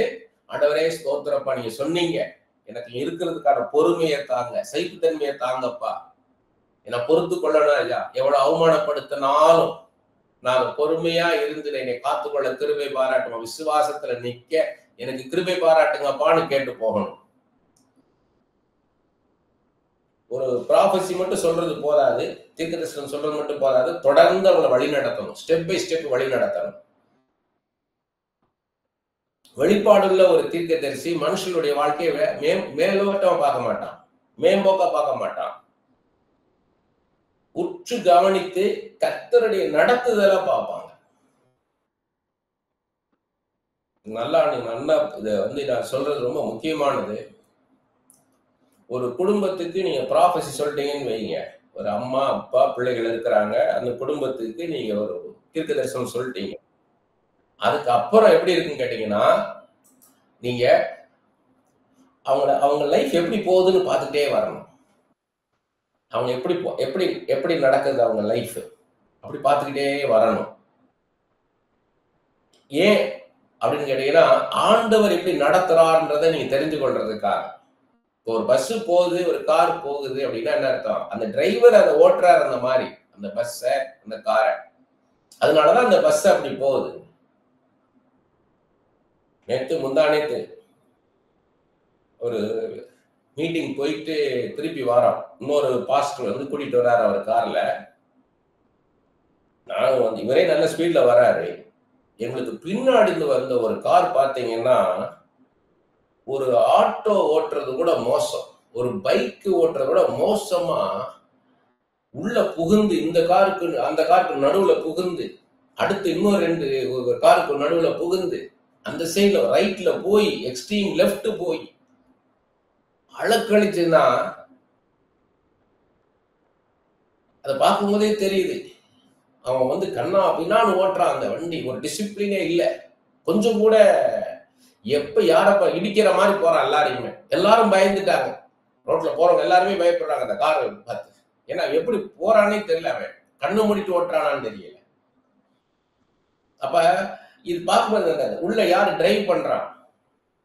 ஆண்டவரே ஸ்தோத்திரப்பா, நீங்க சொன்னீங்க, எனக்கு இருக்கிறதுக்கான பொறுமையை தாங்க, சகிப்புத்தன்மையை தாங்கப்பா, என்னை பொறுத்து கொள்ளணும் ஐயா, எவ்வளவு அவமானப்படுத்தினாலும் நான் பொறுமையா இருந்து என்னை காத்துக்கொள்ள கிருபை பாராட்டுங்க, விசுவாசத்துல நிக்க எனக்கு கிருபை பாராட்டுங்கப்பான்னு கேட்டு போகணும். ஒரு ப்ராபசி மட்டும் சொல்றது போதாது, தீர்க்கதரிசனம் சொல்றது மட்டும் போதாது, தொடர்ந்து அவங்களை வழி நடத்தணும், ஸ்டெப் பை ஸ்டெப் வழி நடத்தணும். வெளிப்பாடுள்ள ஒரு தீர்க்கதரிசி மனுஷனுடைய வாழ்க்கையை மேலோட்டமா பார்க்க மாட்டான், மேம்போக்கா பார்க்க மாட்டான். உற்று கவனித்து கர்த்தருடைய நடத்துதலை பார்ப்பாங்க. நல்லா இதை வந்து நான் சொல்றது ரொம்ப முக்கியமானது. ஒரு குடும்பத்துக்கு நீங்க ப்ராபசி சொல்லிட்டீங்கன்னு வைங்க, ஒரு அம்மா அப்பா பிள்ளைகள் இருக்கிறாங்க, அந்த குடும்பத்துக்கு நீங்க ஒரு தீர்க்க தரிசனம் சொல்லிட்டீங்க. அதுக்கு அப்புறம் எப்படி இருக்குன்னு கேட்டீங்கன்னா, நீங்க அவங்க லைஃப் எப்படி போகுதுன்னு பார்த்துட்டே வரணும். அவங்க எப்படி நடக்குது அவங்க லைஃப் அப்படி பார்த்துக்கிட்டே வரணும். ஏன் அப்படின்னு கேட்டீங்கன்னா, ஆண்டவர் எப்படி நடத்துறாருன்றதை நீங்க தெரிஞ்சு கொள்றதுக்காக. ஒரு பஸ் போகுது, ஒரு கார் போகுது அப்படின்னா என்ன அர்த்தம், அந்த டிரைவர் அதை ஓட்டுறாரு, அந்த மாதிரி அந்த பஸ்ஸ, அந்த காரை, அதனாலதான் அந்த பஸ் அப்படி போகுது. முந்தானேத்து ஒரு மீட்டிங் போயிட்டு திருப்பி வரோம், இன்னொரு பாஸ்டர் வந்து கூட்டிட்டு வர்றாரு அவர் கார்ல. நாங்க வந்து இவரே நல்ல ஸ்பீட்ல வராரு, எங்களுக்கு பின்னாடி வந்த ஒரு கார் பாத்தீங்கன்னா, ஒரு ஆட்டோ ஓட்டுறது கூட மோசம், ஒரு பைக் ஓட்டுறது கூட மோசமா உள்ள புகுந்து, இந்த காருக்கு அந்த காருக்கு நடுவுல புகுந்து, அடுத்து இன்னும் 2 காருக்கு நடுவுல புகுந்து, அந்த சைட்ல ரைட்ல போய் எக்ஸ்ட்ரீம் லெஃப்ட் போய் அழக்கழிச்சுன்னா அதை பார்க்கும் போதே தெரியுது அவன் வந்து கண்ணா அப்படின்னான்னு ஓட்டுறான். அந்த வண்டி ஒரு டிசிப்ளினே இல்லை, கொஞ்சம் கூட. எப்ப யாரப்ப இடிக்கிற மாதிரி போறான், எல்லாரையும் பயந்துட்டாங்க, ரோட்ல போறவங்க எல்லாருமே பயப்படுறாங்க அந்த காரை பார்த்து. ஏன்னா எப்படி போறானே தெரியல, அவன் கண்ணு மூடிட்டு ஓட்டுறானான்னு தெரியல. அப்ப இது பார்க்கும்போது உள்ள யாரு டிரைவ் பண்றான்,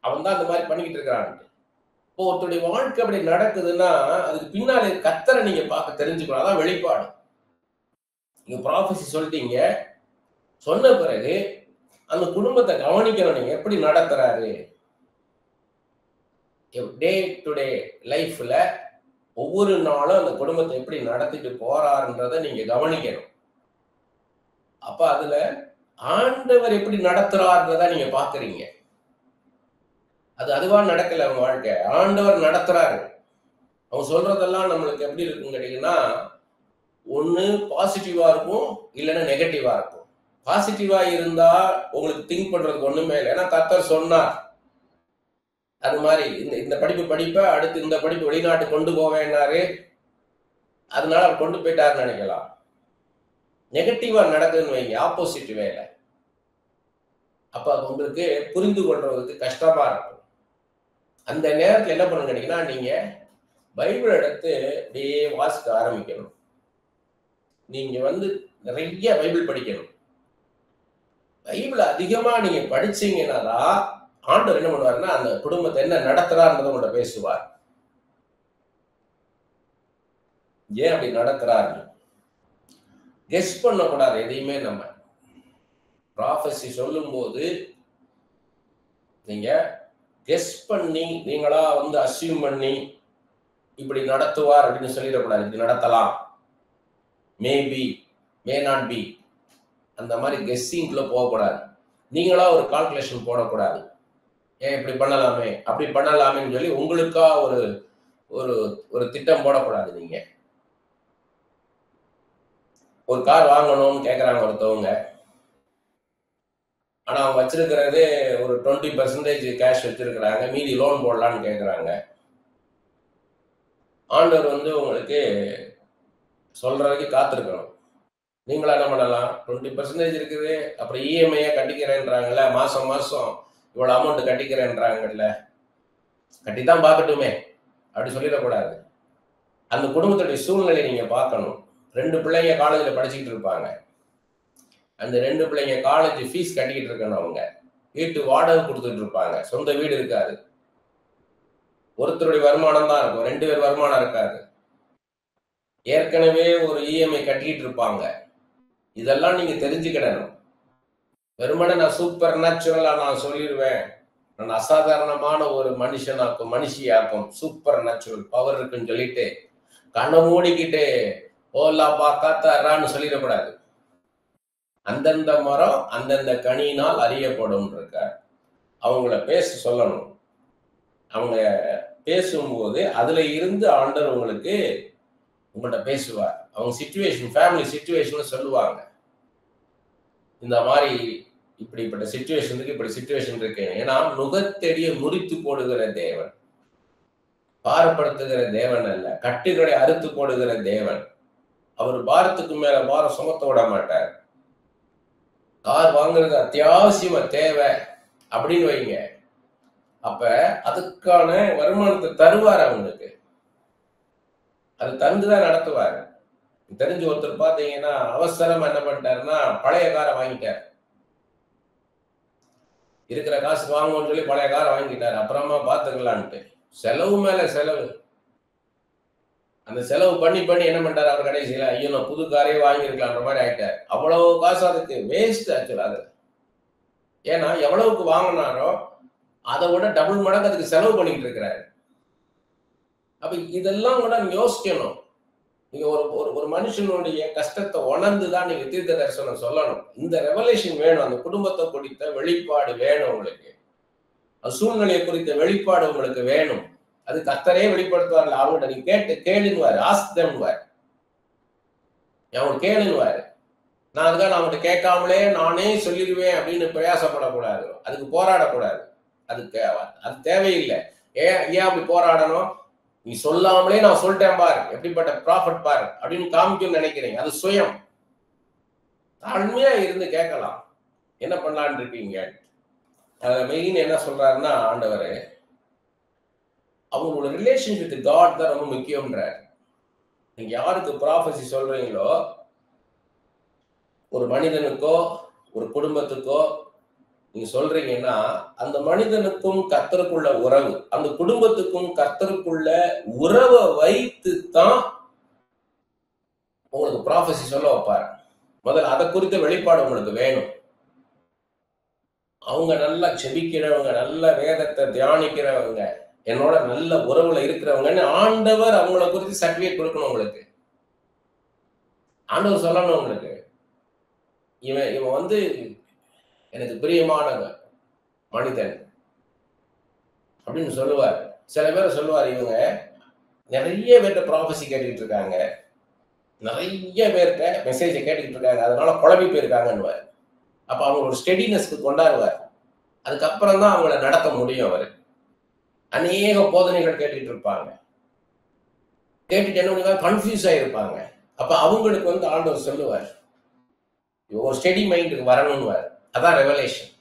அவன் தான் அந்த மாதிரி பண்ணிக்கிட்டு இருக்கிறான். இப்போ ஒருத்தருடைய வாழ்க்கை அப்படி நடக்குதுன்னா அதுக்கு பின்னாலே கத்தரை நீங்க பார்க்க தெரிஞ்சுக்கணும். அதான் வெளிப்பாடு. நீங்க ப்ராஃபஸி சொல்லிட்டீங்க, சொன்ன பிறகு அந்த குடும்பத்தை கவனிக்கணும். நீங்க எப்படி நடத்துறாரு, டே டு டே லைஃப்ல ஒவ்வொரு நாளும் அந்த குடும்பத்தை எப்படி நடத்திட்டு போறாருன்றதை நீங்க கவனிக்கணும். அப்ப அதுல ஆண்டவர் எப்படி நடத்துறாருன்றத நீங்க பாக்குறீங்க. அது அதுவா நடக்கல அவங்க வாழ்க்கை, ஆண்டவர் நடத்துறாரு. அவங்க சொல்றதெல்லாம் நம்மளுக்கு எப்படி இருக்குன்னு கேட்டீங்கன்னா, ஒண்ணு பாசிட்டிவா இருக்கும், இல்லைன்னா நெகட்டிவா இருக்கும். பாசிட்டிவா இருந்தா உங்களுக்கு திங்க் பண்றதுக்கு ஒண்ணுமே இல்லை. ஏன்னா கர்த்தர் சொன்னார், அது மாதிரி இந்த படிப்பு படிப்ப அடுத்து இந்த படிப்பு வெளிநாட்டு கொண்டு போவேன்னாரு, அதனால அவர் கொண்டு போயிட்டாருன்னு நினைக்கலாம். நெகட்டிவா நடக்குதுன்னு வைங்க, ஆப்போசிட் வேலை. அப்ப அது உங்களுக்கு புரிந்து கொள்றதுக்கு கஷ்டமா இருக்கும். அந்த நேரத்தில் என்ன பண்ண கேட்டீங்கன்னா, நீங்க பைபிள் எடுத்து அப்படியே வாசிக்க ஆரம்பிக்கணும். நீங்க நிறைய பைபிள் படிக்கணும். பைபிள் அதிகமா நீங்க படிச்சீங்கன்னா ஆண்டவர் என்ன பண்ணுவாருன்னா அந்த குடும்பத்தை என்ன நடத்துறாருன்றத உங்கள்ட்ட பேசுவார். ஏன் அப்படி நடத்துறாரு கெஸ் பண்ணக்கூடாது. எதையுமே நம்ம ப்ராஃபஸி சொல்லும் போது நீங்க கெஸ் பண்ணி நீங்களா அசியூம் பண்ணி இப்படி நடத்துவார் அப்படின்னு சொல்லிடக்கூடாது. இப்படி நடத்தலாம், மேபி, மே நாட் பி, அந்த மாதிரி கெஸ்ஸிங்குள்ள போகக்கூடாது. நீங்களா ஒரு கால்குலேஷன் போடக்கூடாது. ஏன் இப்படி பண்ணலாமே அப்படி பண்ணலாமேன்னு சொல்லி உங்களுக்கா ஒரு ஒரு ஒரு திட்டம் போடக்கூடாது. நீங்க ஒரு கார் வாங்கணும்னு கேட்கறாங்க ஒருத்தவங்க, ஆனா அவங்க வச்சிருக்கிறது ஒரு 20% கேஷ் வச்சிருக்கிறாங்க, மீதி லோன் போடலான்னு கேட்கறாங்க. ஆண்டவர் உங்களுக்கு சொல்றதுக்கு காத்திருக்கணும். நீங்களா என்ன பண்ணலாம், 20% இருக்குது, அப்புறம் இஎம்ஐ கட்டிக்கிறேன்றாங்கல்ல, மாசம் மாசம் இவ்வளவு அமௌண்ட் கட்டிக்கிறேன்றாங்கல்ல, கட்டித்தான் பார்க்கட்டுமே அப்படி சொல்லிடக்கூடாது. அந்த குடும்பத்துடைய சூழ்நிலையை நீங்க பார்க்கணும். 2 பிள்ளைங்க காலேஜில் படிச்சுக்கிட்டு இருப்பாங்க. அந்த 2 பிள்ளைங்க காலேஜ் ஃபீஸ் கட்டிக்கிட்டு இருக்கணும். அவங்க வீட்டு வாடகை கொடுத்துட்டு இருப்பாங்க, சொந்த வீடு இருக்காது. ஒருத்தருடைய வருமானம் தான் இருக்கும், 2 பேர் வருமானம் இருக்காது. ஏற்கனவே ஒரு இஎம்ஐ கட்டிக்கிட்டு இருப்பாங்க. இதெல்லாம் நீங்க தெரிஞ்சுக்கிடணும். வெறுமனே நான் சூப்பர் நேச்சுரலா நான் சொல்லிடுவேன், நான் அசாதாரணமான ஒரு மனுஷனாக்கும் மனுஷியாக்கும் சூப்பர் நேச்சுரல் பவர் இருக்குன்னு சொல்லிட்டு கண்ணை மூடிக்கிட்டு ஓலா பாக்காத்தாரான்னு சொல்லிடக்கூடாது. அந்தந்த மரம் அந்தந்த கனியினால் அறியப்படும் இருக்கார். அவங்கள பேச சொல்லணும். அவங்க பேசும்போது அதுல இருந்து ஆண்டவர் உங்கள்கிட்ட பேசுவார். அவங்க சிச்சுவேஷன், ஃபேமிலி சிச்சுவேஷன் சொல்லுவாங்க. இந்த மாதிரி இப்படிப்பட்ட சிச்சுவேஷன் இருக்கு, இப்படி சிச்சுவேஷன் இருக்கு. ஏன்னா நுகத்தெடிய முறித்து போடுகிற தேவன், பாரப்படுத்துகிற தேவன் அல்ல, கட்டுகளை அறுத்து போடுகிற தேவன். அவர் பாரத்துக்கு மேல பாரம் சுமத்த விட மாட்டார். கார் வாங்குறது அத்தியாவசியமா தேவை அப்படின்னு வைங்க, அப்ப அதுக்கான வருமானத்தை தருவார். அவங்களுக்கு அது தந்துதான் நடத்துவார். தெரிஞ்சு ஒருத்தர் பாத்தீங்கன்னா அவசரமா என்ன பண்ணிட்டாருன்னா பழைய காரை வாங்கிட்டார். இருக்கிற காசு வாங்குவோம்னு சொல்லி பழைய காரை வாங்கிட்டாரு. அப்புறமா பாத்துக்கலான்ட்டு செலவு மேல செலவு. அந்த செலவு பண்ணி பண்ணி என்ன பண்ணிட்டாரு அவர் கடைசியில, ஐயோ நான் புது காரையே வாங்கியிருக்கலான்ற மாதிரி ஆயிட்டார். அவ்வளவு காசு அதுக்கு வேஸ்ட் ஆக்சுவலா. அது ஏன்னா எவ்வளவுக்கு வாங்கினாரோ அதை விட டபுள் மடங்கு அதுக்கு செலவு பண்ணிட்டு இருக்கிறாரு. அப்ப இதெல்லாம் கூட நீங்க யோசிக்கணும். நீங்க ஒரு மனுஷனுடைய கஷ்டத்தை உணர்ந்துதான் நீங்க தீர்க்க தரிசனம் சொல்லணும். இந்த ரெவலேஷன் வேணும். அந்த குடும்பத்தை குறித்த வெளிப்பாடு வேணும் உங்களுக்கு. அது சூழ்நிலையை குறித்த வெளிப்பாடு உங்களுக்கு வேணும். அது கர்த்தரே வெளிப்படுத்துவார்ல. அவங்கள்ட்ட நீங்க கேளுங்குவாரு, ஆஸ்தம்வாரு, அவங்க கேளுங்குவாரு. நான் அதுக்காக அவங்கள்ட்ட கேட்காமலே நானே சொல்லிடுவேன் அப்படின்னு பிரயாசப்படக்கூடாது. அதுக்கு போராடக்கூடாது. அது தேவையில்லை. ஏன் அப்படி போராடணும்? நீ சொல்லாமலே நான் சொல்லிட்டேன் பாரு, எப்படிப்பட்ட ப்ராஃபிட் பாரு அப்படின்னு காமிக்கணும்னு நினைக்கிறீங்க. அது சுயம். தாழ்மையா இருந்து கேட்கலாம், என்ன பண்ணலான்னு இருக்கீங்க. மெயின் என்ன சொல்றாருன்னா ஆண்டவர் அவங்களோட ரிலேஷன்ஷிப் வித் காட் தான் ரொம்ப முக்கியம்ன்றார். நீங்க யாருக்கு ப்ராஃபஸி சொல்றீங்களோ, ஒரு மனிதனுக்கோ ஒரு குடும்பத்துக்கோ நீங்க சொல்றீங்கன்னா, அந்த மனிதனுக்கும் கர்த்தருக்குள்ள உறவு, அந்த குடும்பத்துக்கும் கர்த்தருக்குள்ள உறவ வைத்து தான் உங்களுக்கு ப்ராஃபஸி சொல்ல வைப்பார். முதல்ல அதை குறித்த வெளிப்பாடு உங்களுக்கு வேணும். அவங்க நல்லா செபிக்கிறவங்க, நல்ல வேதத்தை தியானிக்கிறவங்க, என்னோட நல்ல உறவுல இருக்கிறவங்கன்னு ஆண்டவர் அவங்கள குறித்து சர்டிபிகேட் கொடுக்கணும் உங்களுக்கு. ஆண்டவர் சொல்லணும் உங்களுக்கு, இவன் இவன் வந்து எனக்கு பிரியமான மனிதன் அப்படின்னு சொல்லுவார். சில பேர் சொல்லுவார், இவங்க நிறைய பேர்கிட்ட ப்ராஃபஸி கேட்டுக்கிட்டு இருக்காங்க, நிறைய பேர்கிட்ட மெசேஜை கேட்டுக்கிட்டு இருக்காங்க, அதனால குழம்பி போயிருக்காங்கன்னு. அப்ப அவங்க ஒரு ஸ்டெடினஸ்க்கு கொண்டாடுவார். அதுக்கப்புறம் தான் அவங்கள நடத்த முடியும். அவர் அநேக போதனைகள் கேட்டுட்டு இருப்பாங்க, கேட்டுட்டு என்ன பண்ணுவாங்க, கன்ஃபியூஸ் ஆயிருப்பாங்க. அப்ப அவங்களுக்கு வந்து ஆண்டவர் சொல்லுவார், ஒரு ஸ்டெடி மைண்டுக்கு வரணும்னுவார். அதான் ரெவலேஷன்,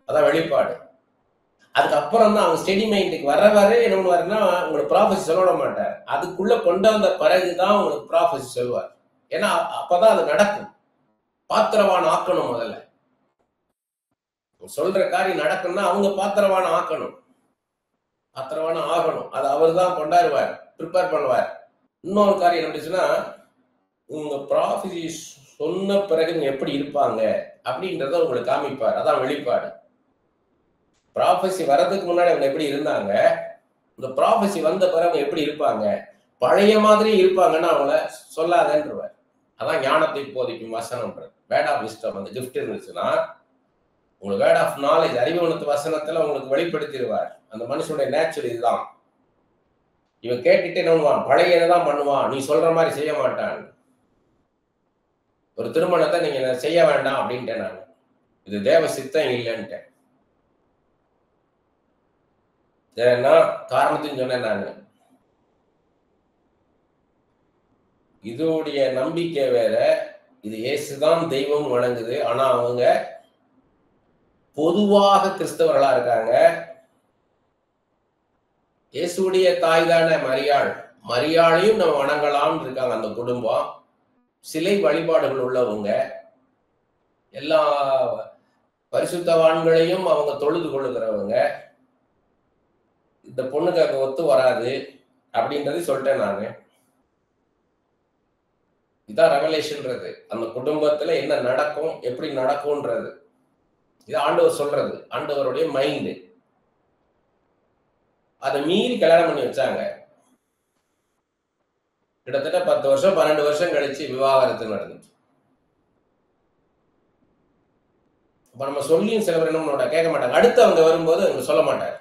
அதான் வெளிப்பாடு. அதுக்கப்புறம் தான் அவங்க ஸ்டெடி மைண்டுக்கு வர என்ன பண்ணுவாருன்னா, உங்களுக்கு ப்ராஃபஸி சொல்ல மாட்டார். அதுக்குள்ள கொண்டு வந்த பிறகுதான் உங்களுக்கு ப்ராஃபஸி சொல்லுவார். ஏன்னா அப்பதான் அது நடக்கும். பாத்திரவான் ஆக்கணும். முதல்ல சொல்ற காரியம் நடக்கும்னா அவங்க பாத்திரவான ஆக்கணும், பாத்திரவான ஆகணும். அது அவர் தான் கொண்டாடுவார், ப்ரிப்பேர் பண்ணுவார். இன்னொரு காரியம் எப்படின்னா, உங்க ப்ராஃபஸி சொன்ன பிறகு எப்படி இருப்பாங்க அப்படின்றத உங்களுக்கு காமிப்பார். அதான் வெளிப்பாடு. ப்ராஃபஸி வர்றதுக்கு முன்னாடி அவங்க எப்படி இருந்தாங்க, இந்த ப்ராஃபஸி வந்த பிறகு எப்படி இருப்பாங்க, பழைய மாதிரி இருப்பாங்கன்னு அவங்கள சொல்லாதன்றவர். அதான் ஞானத்தை போதிக்கும் வசனம்ன்றது. வேர்ட் ஆஃப் விஸ்டம் அந்த கிஃப்ட் இருந்துச்சுன்னா, உங்களுக்கு வேர்ட் ஆஃப் நாலேஜ், அறிவுணத்து வசனத்துல உங்களுக்கு வெளிப்படுத்திடுவார். அந்த மனுஷனுடைய நேச்சுரல் இதுதான். இவன் கேட்டுட்டு என்ன பண்ணுவான், பழையதான் பண்ணுவான், நீ சொல்ற மாதிரி செய்ய மாட்டான். ஒரு திருமணத்தை நீங்க செய்ய வேண்டாம் அப்படின்ட்டேன் நான், இது தேவ சித்தம் இல்லைன்ட்டேன். ஏன்னா காரணத்தையும் சொன்னேன் நான், இதோடைய நம்பிக்கை வேற, இது இயேசுதான் தெய்வம் வணங்குது. ஆனா அவங்க பொதுவாக கிறிஸ்தவர்களா இருக்காங்க. இயேசுடைய தாய் தானே மரியாள், மரியாளையும் நம்ம வணங்கலாம்னு இருக்காங்க அந்த குடும்பம். சிலை வழிபாடுகள் உள்ளவங்க, எல்லா பரிசுத்தவான்களையும் அவங்க தொழுது கொள்ளுகிறவங்க. இந்த பொண்ணுக்கு அங்க ஒத்து வராது அப்படின்றது சொல்லிட்டேன் நானு. இதான் ரெவலேஷன்றது. அந்த குடும்பத்துல என்ன நடக்கும், எப்படி நடக்கும்ன்றது இது ஆண்டவர் சொல்றது, ஆண்டவருடைய மைண்டு. அதை மீறி கல்யாணம் பண்ணி வச்சாங்க. கிட்டத்தட்ட 10 வருஷம் 12 வருஷம் கழிச்சு விவாகரத்து நடந்துச்சு. அப்ப நம்ம சொல்லியும் சில பேர் என்ன கேட்க மாட்டாங்க. அடுத்து அவங்க வரும்போது அவங்க சொல்ல மாட்டாங்க.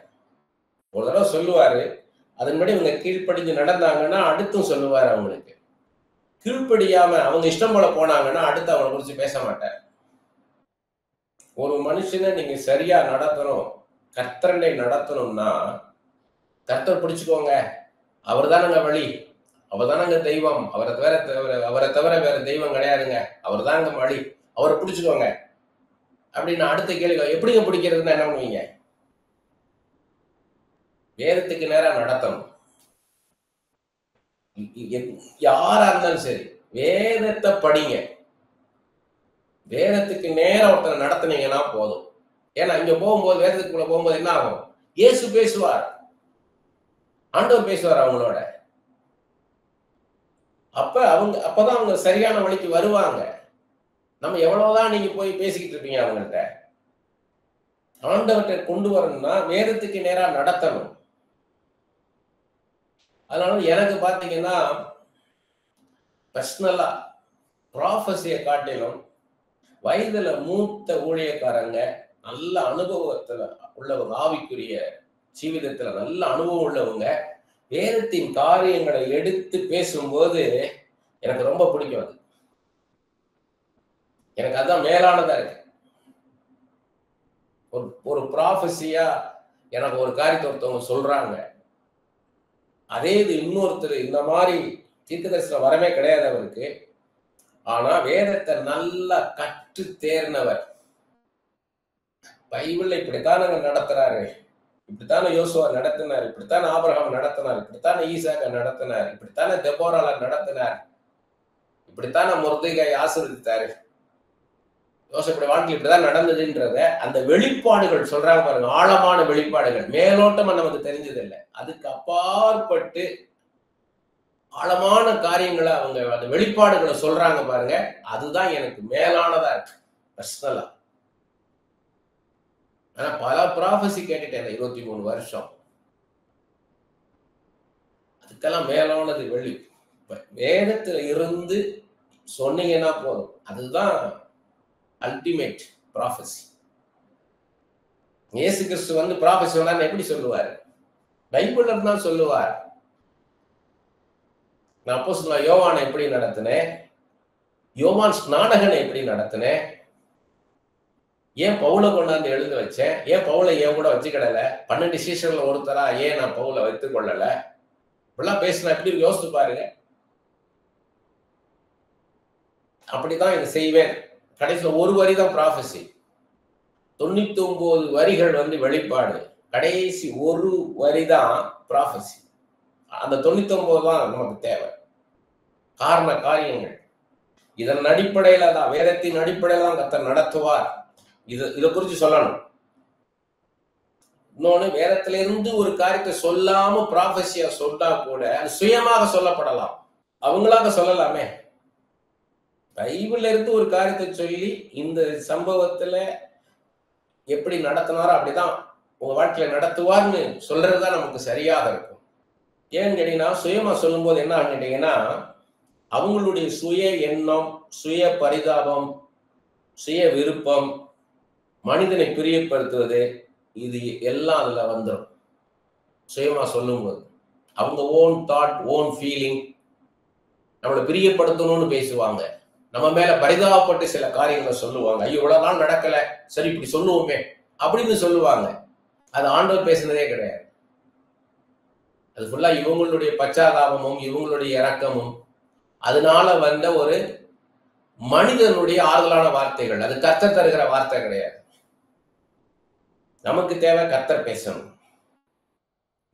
ஒரு தடவை சொல்லுவாரு, அதன்படி இவங்க கீழ்ப்படிஞ்சு நடந்தாங்கன்னா அடுத்தும் சொல்லுவாரு. அவங்களுக்கு கீழ்ப்படியாம அவங்க இஷ்டம் போல போனாங்கன்னா அடுத்து அவங்களை குறிச்சு பேச மாட்டார். ஒரு மனுஷனை நீங்க சரியா நடத்தணும், கர்த்தரை நடத்தணும்னா, கர்த்தர் பிடிச்சுக்கோங்க, அவர் தானங்க வழி, அவர் தானங்க தெய்வம், அவரை தவிர வேற தெய்வம் கிடையாதுங்க, அவர் தாங்க வழி, அவரை பிடிச்சுக்கோங்க அப்படின்னு அடுத்த கேள்வி, எப்படிங்க பிடிக்கிறதுன்னு என்ன பண்ணுவீங்க? வேதத்துக்கு நேரா நடத்தணும். யாரா இருந்தாலும் சரி வேதத்தை படிங்க. வேதத்துக்கு நேரம் ஒருத்தனை நடத்தினீங்கன்னா போதும். ஏன்னா இங்க போகும்போது, வேதத்துக்குள்ள போகும்போது என்ன ஆகும், இயேசு பேசுவார், ஆண்டவர் பேசுவார் அவங்களோட. அப்பதான் அவங்க சரியான வழிக்கு வருவாங்க. நம்ம எவ்வளவுதான் நீங்க போய் பேசிக்கிட்டு இருப்பீங்க அவங்கள்ட்ட. ஆண்டவர்கிட்ட கொண்டு வரணும்னா வேதத்துக்கு நேரா நடத்தணும். அதனால எனக்கு பாத்தீங்கன்னா பர்சனலா ப்ராஃபஸியை காட்டிலும் வயதுல மூத்த ஊழியக்காரங்க, நல்ல அனுபவத்துல உள்ளவங்க, ஆவிக்குரிய ஜீவிதத்துல நல்ல அனுபவம் உள்ளவங்க வேதத்தின் காரியங்களை எடுத்து பேசும்போது எனக்கு ரொம்ப பிடிக்கும். அது எனக்கு அதான் மேலானதா இருக்கு. ஒரு ப்ராஃபஸியா எனக்கு ஒரு காரியத்தை ஒருத்தவங்க சொல்றாங்க, அதே இது இன்னொருத்தர் இந்த மாதிரி தீர்க்கதரிசனம் வரவே கிடையாது அவருக்கு, ஆனா வேதத்தை நல்லா கற்று தேர்ந்தவர், பைபிள்ல இப்படித்தான் நடத்துறாரு, இப்படித்தானே யோசுவா நடத்தினார், இப்படித்தானே ஆபிரகாம் நடத்தினார், இப்படித்தானே ஈசாக்க நடத்தினார், இப்படித்தானே தெபோரால நடத்தினார், இப்படித்தானே மொர்தெகாயை ஆசீர்வதித்தாரு, யோசேப்புடைய வாழ்க்கையில் இப்படிதான் நடந்ததுன்றத அந்த வெளிப்பாடுகள் சொல்றாங்க பாருங்க. ஆழமான வெளிப்பாடுகள், மேலோட்டமா நமக்கு தெரிஞ்சது இல்லை, அதுக்கு அப்பாற்பட்டு ஆழமான காரியங்களை அவங்க அந்த வெளிப்பாடுகளை சொல்றாங்க பாருங்க. அதுதான் எனக்கு மேலானதா இருக்கு பர்சனலா. ஆனா பல ப்ராஃபஸி கேட்டுட்டேன் 23 வருஷம். அதுக்கெல்லாம் மேலானது வெளி வேதத்துல இருந்து சொன்னீங்கன்னா போதும். அதுதான் அல்டிமேட் ப்ராஃபஸி. இயேசு கிறிஸ்து வந்து ப்ராஃபஸி சொன்னார் எப்படி சொல்லுவார்? பைபிள்ல தான் சொல்லுவார். நான் அப்போஸ்தலனாகிய யோவானை எப்படி நடத்தினேன், யோவான் ஸ்நானகனை எப்படி நடத்தினேன், ஏன் பவுலை கொண்டாந்து எழுத வச்சேன், ஏன் பவுலை ஏன் கூட வச்சுக்கிடல, 12 சீஷன்ல ஒருத்தரா ஏன் நான் பவுலை வைத்துக் கொள்ளல, இப்படிலாம் பேசினா எப்படி யோசித்து பாருங்க. அப்படிதான் இதை செய்வேன். கடைசியில ஒரு வரிதான் ப்ராஃபஸி, 99 வரிகள் வந்து வெளிப்பாடு, கடைசி ஒரு வரிதான் ப்ராஃபஸி. அந்த 99 தான் நமக்கு தேவை. காரண காரியங்கள் இதன் அடிப்படையில தான், வேதத்தின் அடிப்படையில தான் கர்த்தர் நடத்துவார். இதை குறித்து சொல்லணும். இன்னொன்னு, வேதத்திலிருந்து ஒரு காரியத்தை சொல்லாம ப்ராஃபஸியா சொன்னா கூட அது சுயமாக சொல்லப்படலாம், அவங்களாக சொல்லலாமே. பைபிள்ல இருந்து ஒரு காரியத்தை சொல்லி இந்த சம்பவத்துல எப்படி நடத்தினாரோ அப்படிதான் உங்க வாழ்க்கையில நடத்துவார்னு சொல்றதுதான் நமக்கு சரியாக இருக்கும். ஏன்னு கேட்டீங்கன்னா, சுயமா சொல்லும் போது என்ன கேட்டீங்கன்னா, அவங்களுடைய சுய எண்ணம், சுய பரிதாபம், சுய விருப்பம், மனிதனை பிரியப்படுத்துவது, இது எல்லாம் அதுல வந்துடும். சுயமா சொல்லும் போது அவங்க ஓன் தாட், ஓன் ஃபீலிங், நம்மளை பிரியப்படுத்தணும்னு பேசுவாங்க, நம்ம மேல பரிதாபப்பட்டு சில காரியங்களை சொல்லுவாங்க. ஐயோ இவ்வளவு நாள் நடக்கல, சரி இப்படி சொல்லுவோமே அப்படின்னு சொல்லுவாங்க. அது ஆண்டவர் பேசுனதே கிடையாது. அது ஃபுல்லா இவங்களுடைய பச்சாதாபமும் இவங்களுடைய இரக்கமும், அதனால வந்த ஒரு மனிதனுடைய ஆறுதலான வார்த்தைகள். அது கர்த்தர் தருகிற வார்த்தை கிடையாது. நமக்கு தேவை கர்த்தர் பேசணும்,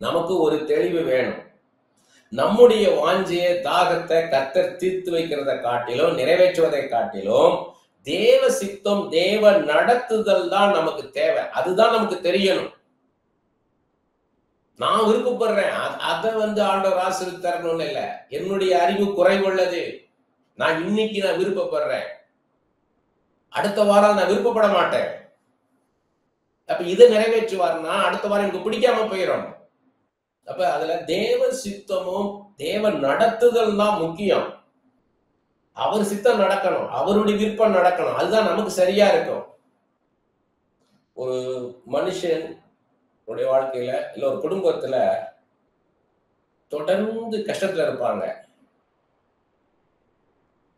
நமக்கு ஒரு தெளிவு வேணும். நம்முடைய வாஞ்சிய தாகத்தை கர்த்தர் தீர்த்து வைக்கிறதை காட்டிலும், நிறைவேற்றுவதை காட்டிலும், தேவ சித்தம், தேவ நடத்துதல் தான் நமக்கு தேவை. அதுதான் நமக்கு தெரியணும். நான் விருப்பப்படுறேன், அதை வந்து ஆண்டவர் ஆசீர்வதித்து தரணும்னு இல்லை. என்னுடைய அறிவு குறைவுள்ளது, நான் இன்னைக்கு நான் விருப்பப்படுறேன், அடுத்த வாரம் நான் விருப்பப்பட மாட்டேன். அப்ப இதை நிறைவேற்றுவார்னா அடுத்த வாரம் எனக்கு பிடிக்காம போயிடும். அப்ப அதுல தேவ சித்தமும் தேவ நடத்துதல் தான் முக்கியம். அவர் சித்தம் நடக்கணும், அவருடைய விருப்பம் நடக்கணும், அதுதான் நமக்கு சரியா இருக்கும். ஒரு மனுஷன் வாழ்க்கையில இல்ல ஒரு குடும்பத்துல தொடர்ந்து கஷ்டத்துல இருப்பாங்க.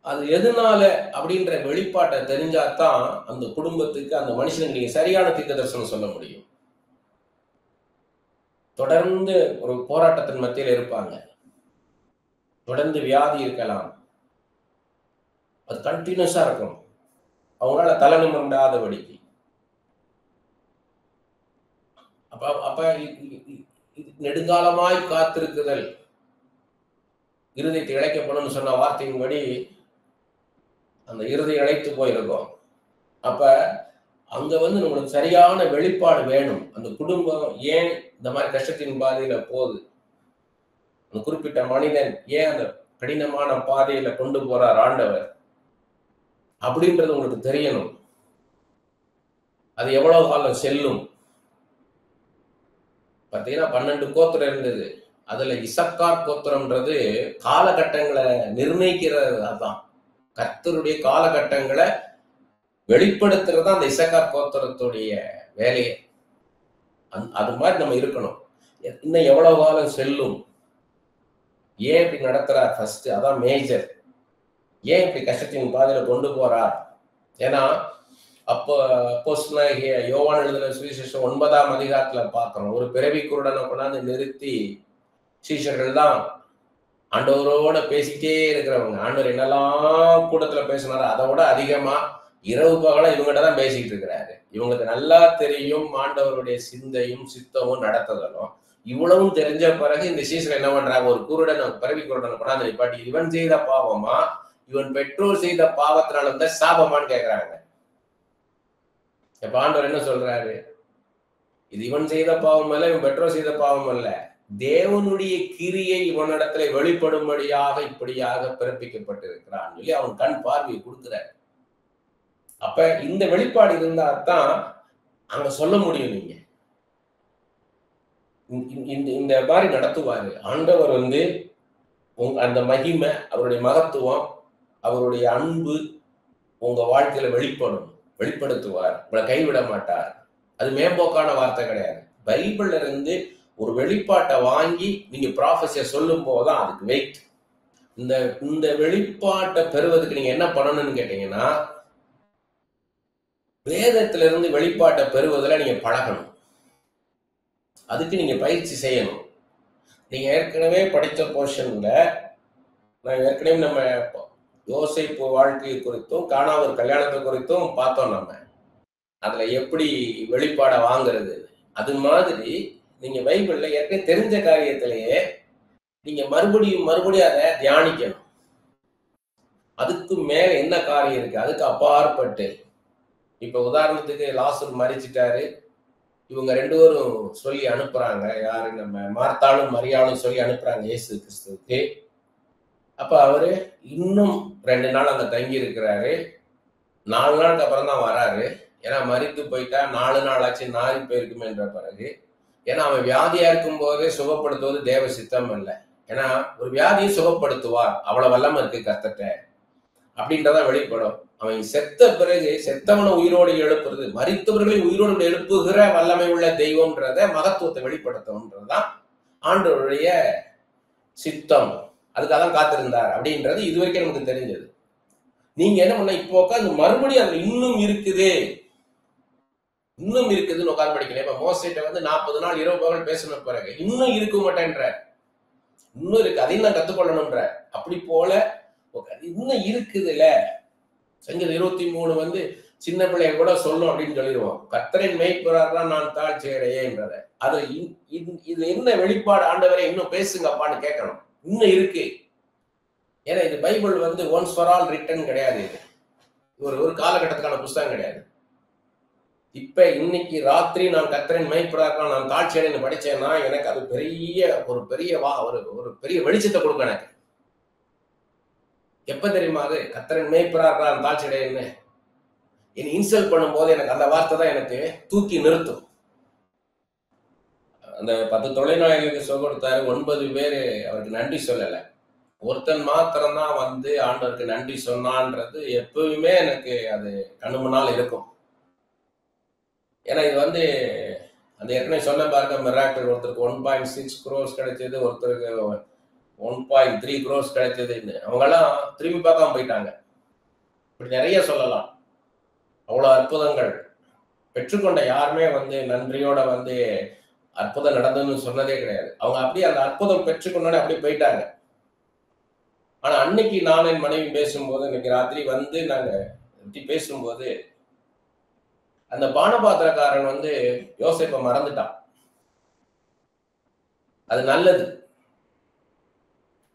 அது எதனால அப்படின்ற வெளிப்பாட்டை தெரிஞ்சாதான் அந்த குடும்பத்துக்கு, அந்த மனுஷனுக்கு நீங்க சரியான தீர்க்க தரிசனம் சொல்ல முடியும். தொடர்ந்து ஒரு போராட்டத்தின் மத்தியில் இருப்பாங்க, தொடர்ந்து வியாதி இருக்கலாம், அது கண்டினியூஸா இருக்கும், அவங்களால தலை நிமிராதபடிக்கு. அப்ப நெடுங்காலமாய் காத்திருக்குதல், இருதயத்தை இழைக்கப்படும் சொன்ன வார்த்தையின்படி அந்த இருதயம் இழைத்து போயிருக்கும். அப்ப அங்க வந்து நம்மளுக்கு சரியான வெளிப்பாடு வேணும். அந்த குடும்பம் ஏன் இந்த மாதிரி கஷ்டத்தின் பாதையில போகுது, அந்த குறிப்பிட்ட மனிதன் ஏன் அந்த கடினமான பாதையில கொண்டு போறார் ஆண்டவர் அப்படின்றது உங்களுக்கு தெரியணும். அது எவ்வளவு காலம் செல்லும்? பார்த்தீங்கன்னா 12 கோத்திரம் இருந்தது. அதுல இசக்கார் கோத்திரம்ன்றது காலகட்டங்களை நிர்ணயிக்கிறது. அதான் கர்த்தருடைய காலகட்டங்களை வெளிப்படுத்துறது அந்த இசக்கார் கோத்திரத்துடைய வேலையை. அது மாதிரி நம்ம இருக்கணும். இன்னும் எவ்வளவு காலம் செல்லும், ஏன் இப்படி நடத்துறார், ஃபர்ஸ்ட் அதான் மேஜர். ஏன் இப்படி கஷ்டத்தின் பாதையில கொண்டு போறார்? ஏன்னா அப்போஸ்தலனாகிய யோவான் எழுதின சுவிசேஷம் 9ஆம் அதிகாரத்துல பார்க்கிறோம். ஒரு பிறவி குருடனை கொண்டாந்து நிறுத்தி, சீஷர்கள் தான் ஆண்டவரோட பேசிட்டே இருக்கிறவங்க. ஆண்டவர் என்னெல்லாம் கூட்டத்துல பேசினாரோ அதை விட அதிகமா இரவு பகல இவங்ககிட்ட தான் பேசிக்கிட்டு இருக்கிறாரு. இவங்களுக்கு நல்லா தெரியும் ஆண்டவருடைய சிந்தையும் சித்தமும் நடத்துதலும். இவ்வளவும் தெரிஞ்ச பிறகு இந்த சீசன் என்ன பண்றாங்க, ஒரு குருடனை பிறவி குருடனை கொண்டாந்து நிப்பாட்டி இவன் செய்த பாவமா இவன் பெற்றோர் செய்த பாவத்தினால இருந்த சாபமான்னு கேட்கிறாங்க. இப்ப ஆண்டவர் என்ன சொல்றாரு, இது இவன் செய்த பாவம் அல்ல, இவன் பெற்றோர் செய்த பாவம் அல்ல, தேவனுடைய கிரியை இவனிடத்துல வெளிப்படும்படியாக இப்படியாக பிறப்பிக்கப்பட்டிருக்கிறான் சொல்லி அவன் கண் பார்வையை கொடுக்கிறார். அப்ப இந்த வெளிப்பாடு இருந்தா தான் அங்க சொல்ல முடியும். நீங்க இந்த மாதிரி நடத்துவாரு ஆண்டவர். அந்த மகிமை, அவருடைய மகத்துவம், அவருடைய அன்பு உங்க வாழ்க்கையில வெளிப்படுத்துவார். உங்களை கைவிட மாட்டார். அது மேம்போக்கான வார்த்தை கிடையாது. பைபிள்ல இருந்து ஒரு வெளிப்பாட்டை வாங்கி நீங்க ப்ராஃபஸிய சொல்லும் போதுதான் அதுக்கு வெயிட். இந்த வெளிப்பாட்டை பெறுவதற்கு நீங்க என்ன பண்ணணும்னு கேட்டீங்கன்னா, வேதத்துல இருந்து வெளிப்பாட்டை பெறுவதில் நீங்க பழகணும். அதுக்கு நீங்க பயிற்சி செய்யணும். நீங்க ஏற்கனவே படித்த போர்ஷன்ல ஏற்கனவே நம்ம யோசேப்பு வாழ்க்கை குறித்தும் கானாவூர் கல்யாணத்தை குறித்தும் பார்த்தோம். நம்ம அதுல எப்படி வெளிப்பாடை வாங்குறது, அது மாதிரி நீங்க பைபிள்ல ஏற்கனவே தெரிஞ்ச காரியத்திலேயே நீங்க மறுபடியும் அதை தியானிக்கணும். அதுக்கு மேல என்ன காரியம் இருக்கு, அதுக்கு அப்பாற்பட்டு. இப்ப உதாரணத்துக்கு லாசர் மரிச்சிட்டாரு, இவங்க 2 பேரும் சொல்லி அனுப்புறாங்க. யாரு, நம்ம மார்த்தாளும் மரியாளும் சொல்லி அனுப்புறாங்க இயேசு கிறிஸ்துவுக்கு. அப்ப அவரு இன்னும் 2 நாள் அங்க தங்கி இருக்கிறாரு. 4 நாளுக்கு அப்புறம் தான் வராரு. ஏன்னா மரித்து போயிட்டா 4 நாள் ஆச்சு, நாரி போயிருக்குமே என்ற பிறகு. ஏன்னா அவன் வியாதியா இருக்கும் போதே சுகப்படுத்துவது தேவ சித்தம் இல்லை. ஏன்னா ஒரு வியாதியை சுகப்படுத்துவார், அவ்வளவு வல்லமை இருக்கு கர்த்தர்ட்ட அப்படின்றத வெளிப்படும். அவன் செத்த பிறகு செத்தவனை உயிரோடு எழுப்புறது, மரித்தவர்களை உயிரோடு எழுப்புகிற வல்லமை உள்ள தெய்வம்ன்றத மகத்துவத்தை வெளிப்படுத்தணும்ன்றதுதான் ஆண்டவருடைய சித்தம். அதுக்காக தான் காத்திருந்தார் அப்படின்றது இது வரைக்கும் நமக்கு தெரிஞ்சது. நீங்க என்ன பண்ண, இப்போ உட்காந்து மறுபடியும் அதுல இன்னும் இருக்குதுன்னு உட்காந்து படிக்கிறேன். இப்ப மோசேட்ட 40 நாள் இரவு பகல் பேசின பிறகு இன்னும் இருக்க மாட்டேன்ற, இன்னும் இருக்கு, அதையும் நான் கத்துக்கொள்ளணும்ன்ற. அப்படி போல இன்னும் இருக்குதுல்ல. சங்கீதம் 23 சின்ன பிள்ளைய கூட சொல்லும் அப்படின்னு சொல்லிடுவோம். கர்த்தரின் மேய்ப்பராதான் நான் தாழ்ச்சி அடையேன்றத. அது இது என்ன வெளிப்பாடு ஆண்டவரே, இன்னும் பேசுங்கப்பான்னு கேட்கணும். இன்னும் இருக்கு. ஏன்னா இது Bible once for all written கிடையாது. இது ஒரு காலகட்டத்துக்கான புஸ்தகம் கிடையாது. இப்ப இன்னைக்கு ராத்திரி நான் கர்த்தரின் மேய்ப்பராக நான் தாழ்ச்சி அடைன்னு படிச்சேன்னா எனக்கு அது ஒரு பெரிய வெளிச்சத்தை கொடுக்கும் எனக்கு. எப்ப தெரியுமா, அது கர்த்தரின் மேய்ப்பராக நான் தாழ்ச்சி அடையன்னு என்னை இன்சல்ட் பண்ணும் போது எனக்கு அந்த வார்த்தை தான் எனக்கு தூக்கி நிறுத்தும். அந்த 10 தொழிலாளிகளுக்கு சொல்ல கொடுத்தாரு, 9 பேரு அவருக்கு நன்றி சொல்லல, ஒருத்தன் மாத்திரம்தான் ஆண்டவருக்கு நன்றி சொன்னான்றது எப்பவுமே எனக்கு அது கண்ணு முன்னால் இருக்கும். ஏன்னா இது அந்த ஏற்கனவே சொன்ன பாருங்க, மிராக்கிள் ஒருத்தருக்கு 1.6 crores கிடைச்சது, ஒருத்தருக்கு 1.3 crores கிடைச்சதுன்னு. அவங்கெல்லாம் திரும்பி பார்க்காம போயிட்டாங்க. இப்படி நிறைய சொல்லலாம். அவ்வளவு அற்புதங்கள் பெற்றுக்கொண்ட யாருமே நன்றியோட அற்புதம் நடந்ததுன்னு சொன்னதே கிடையாது. அவங்க அப்படியே அந்த அற்புதம் பெற்றுக்கொண்டோட அப்படியே போயிட்டாங்க. ஆனா அன்னைக்கு நான் என் மனைவி பேசும்போது, இன்னைக்கு ராத்திரி நாங்க பேசும்போது, அந்த பானபாத்திரக்காரன் யோசேப்பை மறந்துட்டான். அது நல்லது.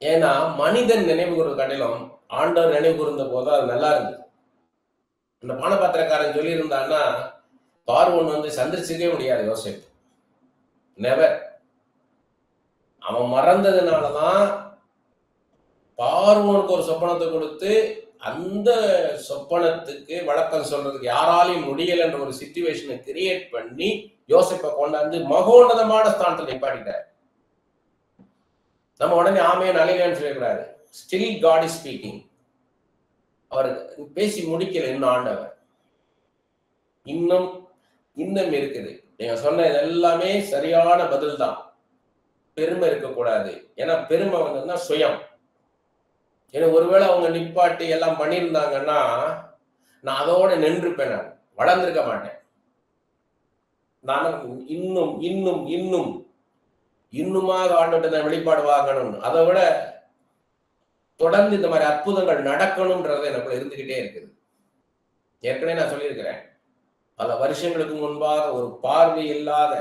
ஏன்னா மனிதன் நினைவு கூறுற கடையிலும் ஆண்டவர் நினைவு கூர்ந்த போது அது நல்லா இருந்தது. அந்த பானபாத்திரக்காரன் சொல்லி இருந்தான்னா பார்வோன் சந்திரிச்சிக்கவே முடியாது யோசேப்பு. நெவர். அவன் மறந்ததுனாலதான் பார்வோனுக்கு ஒரு சொப்பனத்தை கொடுத்து அந்த சொப்பனத்துக்கு வழக்கம் சொல்றதுக்கு யாராலையும் முடியல என்ற ஒரு சிச்சுவேஷனை கிரியேட் பண்ணி யோசேப்பை கொண்டாந்து மகோன்னதமான ஸ்தானத்தில் நிப்பாட்டிட்டார். நம்ம உடனே ஆமையை அலையிலன்னு சொல்லக்கூடாது. Still God is speaking. அவர் பேசி முடிக்கல இன்னும் ஆண்டவர். இன்னும் இருக்குது. நீங்க சொன்ன எல்லாமே சரியான பதில் தான். பெருமை இருக்கக்கூடாது. ஏன்னா பெருமை சுயம். ஏன்னா ஒருவேளை அவங்க நிப்பாட்டி எல்லாம் பண்ணியிருந்தாங்கன்னா நான் அதோட நின்றுப்பேன், நான் வளர்ந்திருக்க மாட்டேன். நான் இன்னுமாக ஆண்டவர்கிட்ட வெளிப்பாடு வாங்கணும், அதை விட தொடர்ந்து இந்த மாதிரி அற்புதங்கள் நடக்கணும்ன்றது எனக்குள்ள இருந்துகிட்டே இருக்குது. ஏற்கனவே நான் சொல்லியிருக்கிறேன். பல வருஷங்களுக்கு முன்பாக ஒரு பார்வை இல்லாத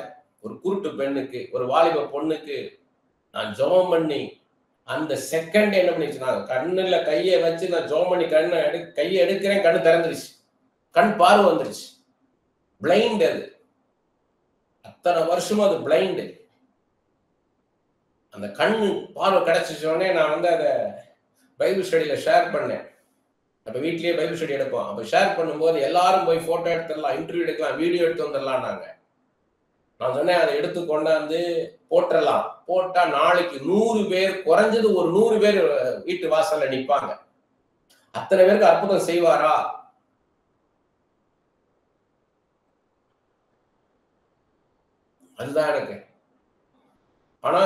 ஒரு குருட்டு பெண்ணுக்கு, ஒரு வாலிப பொண்ணுக்கு நான் ஜெபம் பண்ணி அந்த செகண்ட் என்ன பண்ணிச்சுன்னா, கண்ணுல கையை வச்சு நான் ஜெபம் பண்ணி கையை எடுக்கிறேன், கண்ணு திறந்துருச்சு. கண் பார்வை வந்துருச்சு. பிளைண்ட் அது. அத்தனை வருஷமும் அது பிளைண்ட். அந்த கண்ணு பார்வை கிடைச்சிச்சோடனே நான் வந்து அதை பைபிள் ஸ்டடியில ஷேர் பண்ணேன். அப்ப வீட்லயே பைபிள் ஸ்டடி எடுப்போம். அப்ப ஷேர் பண்ணும்போது எல்லாரும் போய் போட்டோ எடுத்துடலாம், இன்டர்வியூ எடுக்கலாம், வீடியோ எடுத்து வந்துடலாம். நான் சொன்னேன், அதை எடுத்து கொண்டாந்து போட்டுடலாம். போட்டா நாளைக்கு 100 பேர், குறைஞ்சது ஒரு 100 பேர் வீட்டு வாசல்ல நிற்பாங்க. அத்தனை பேருக்கு அற்புதம் செய்வாரா? அதுதான் எனக்கு. ஆனா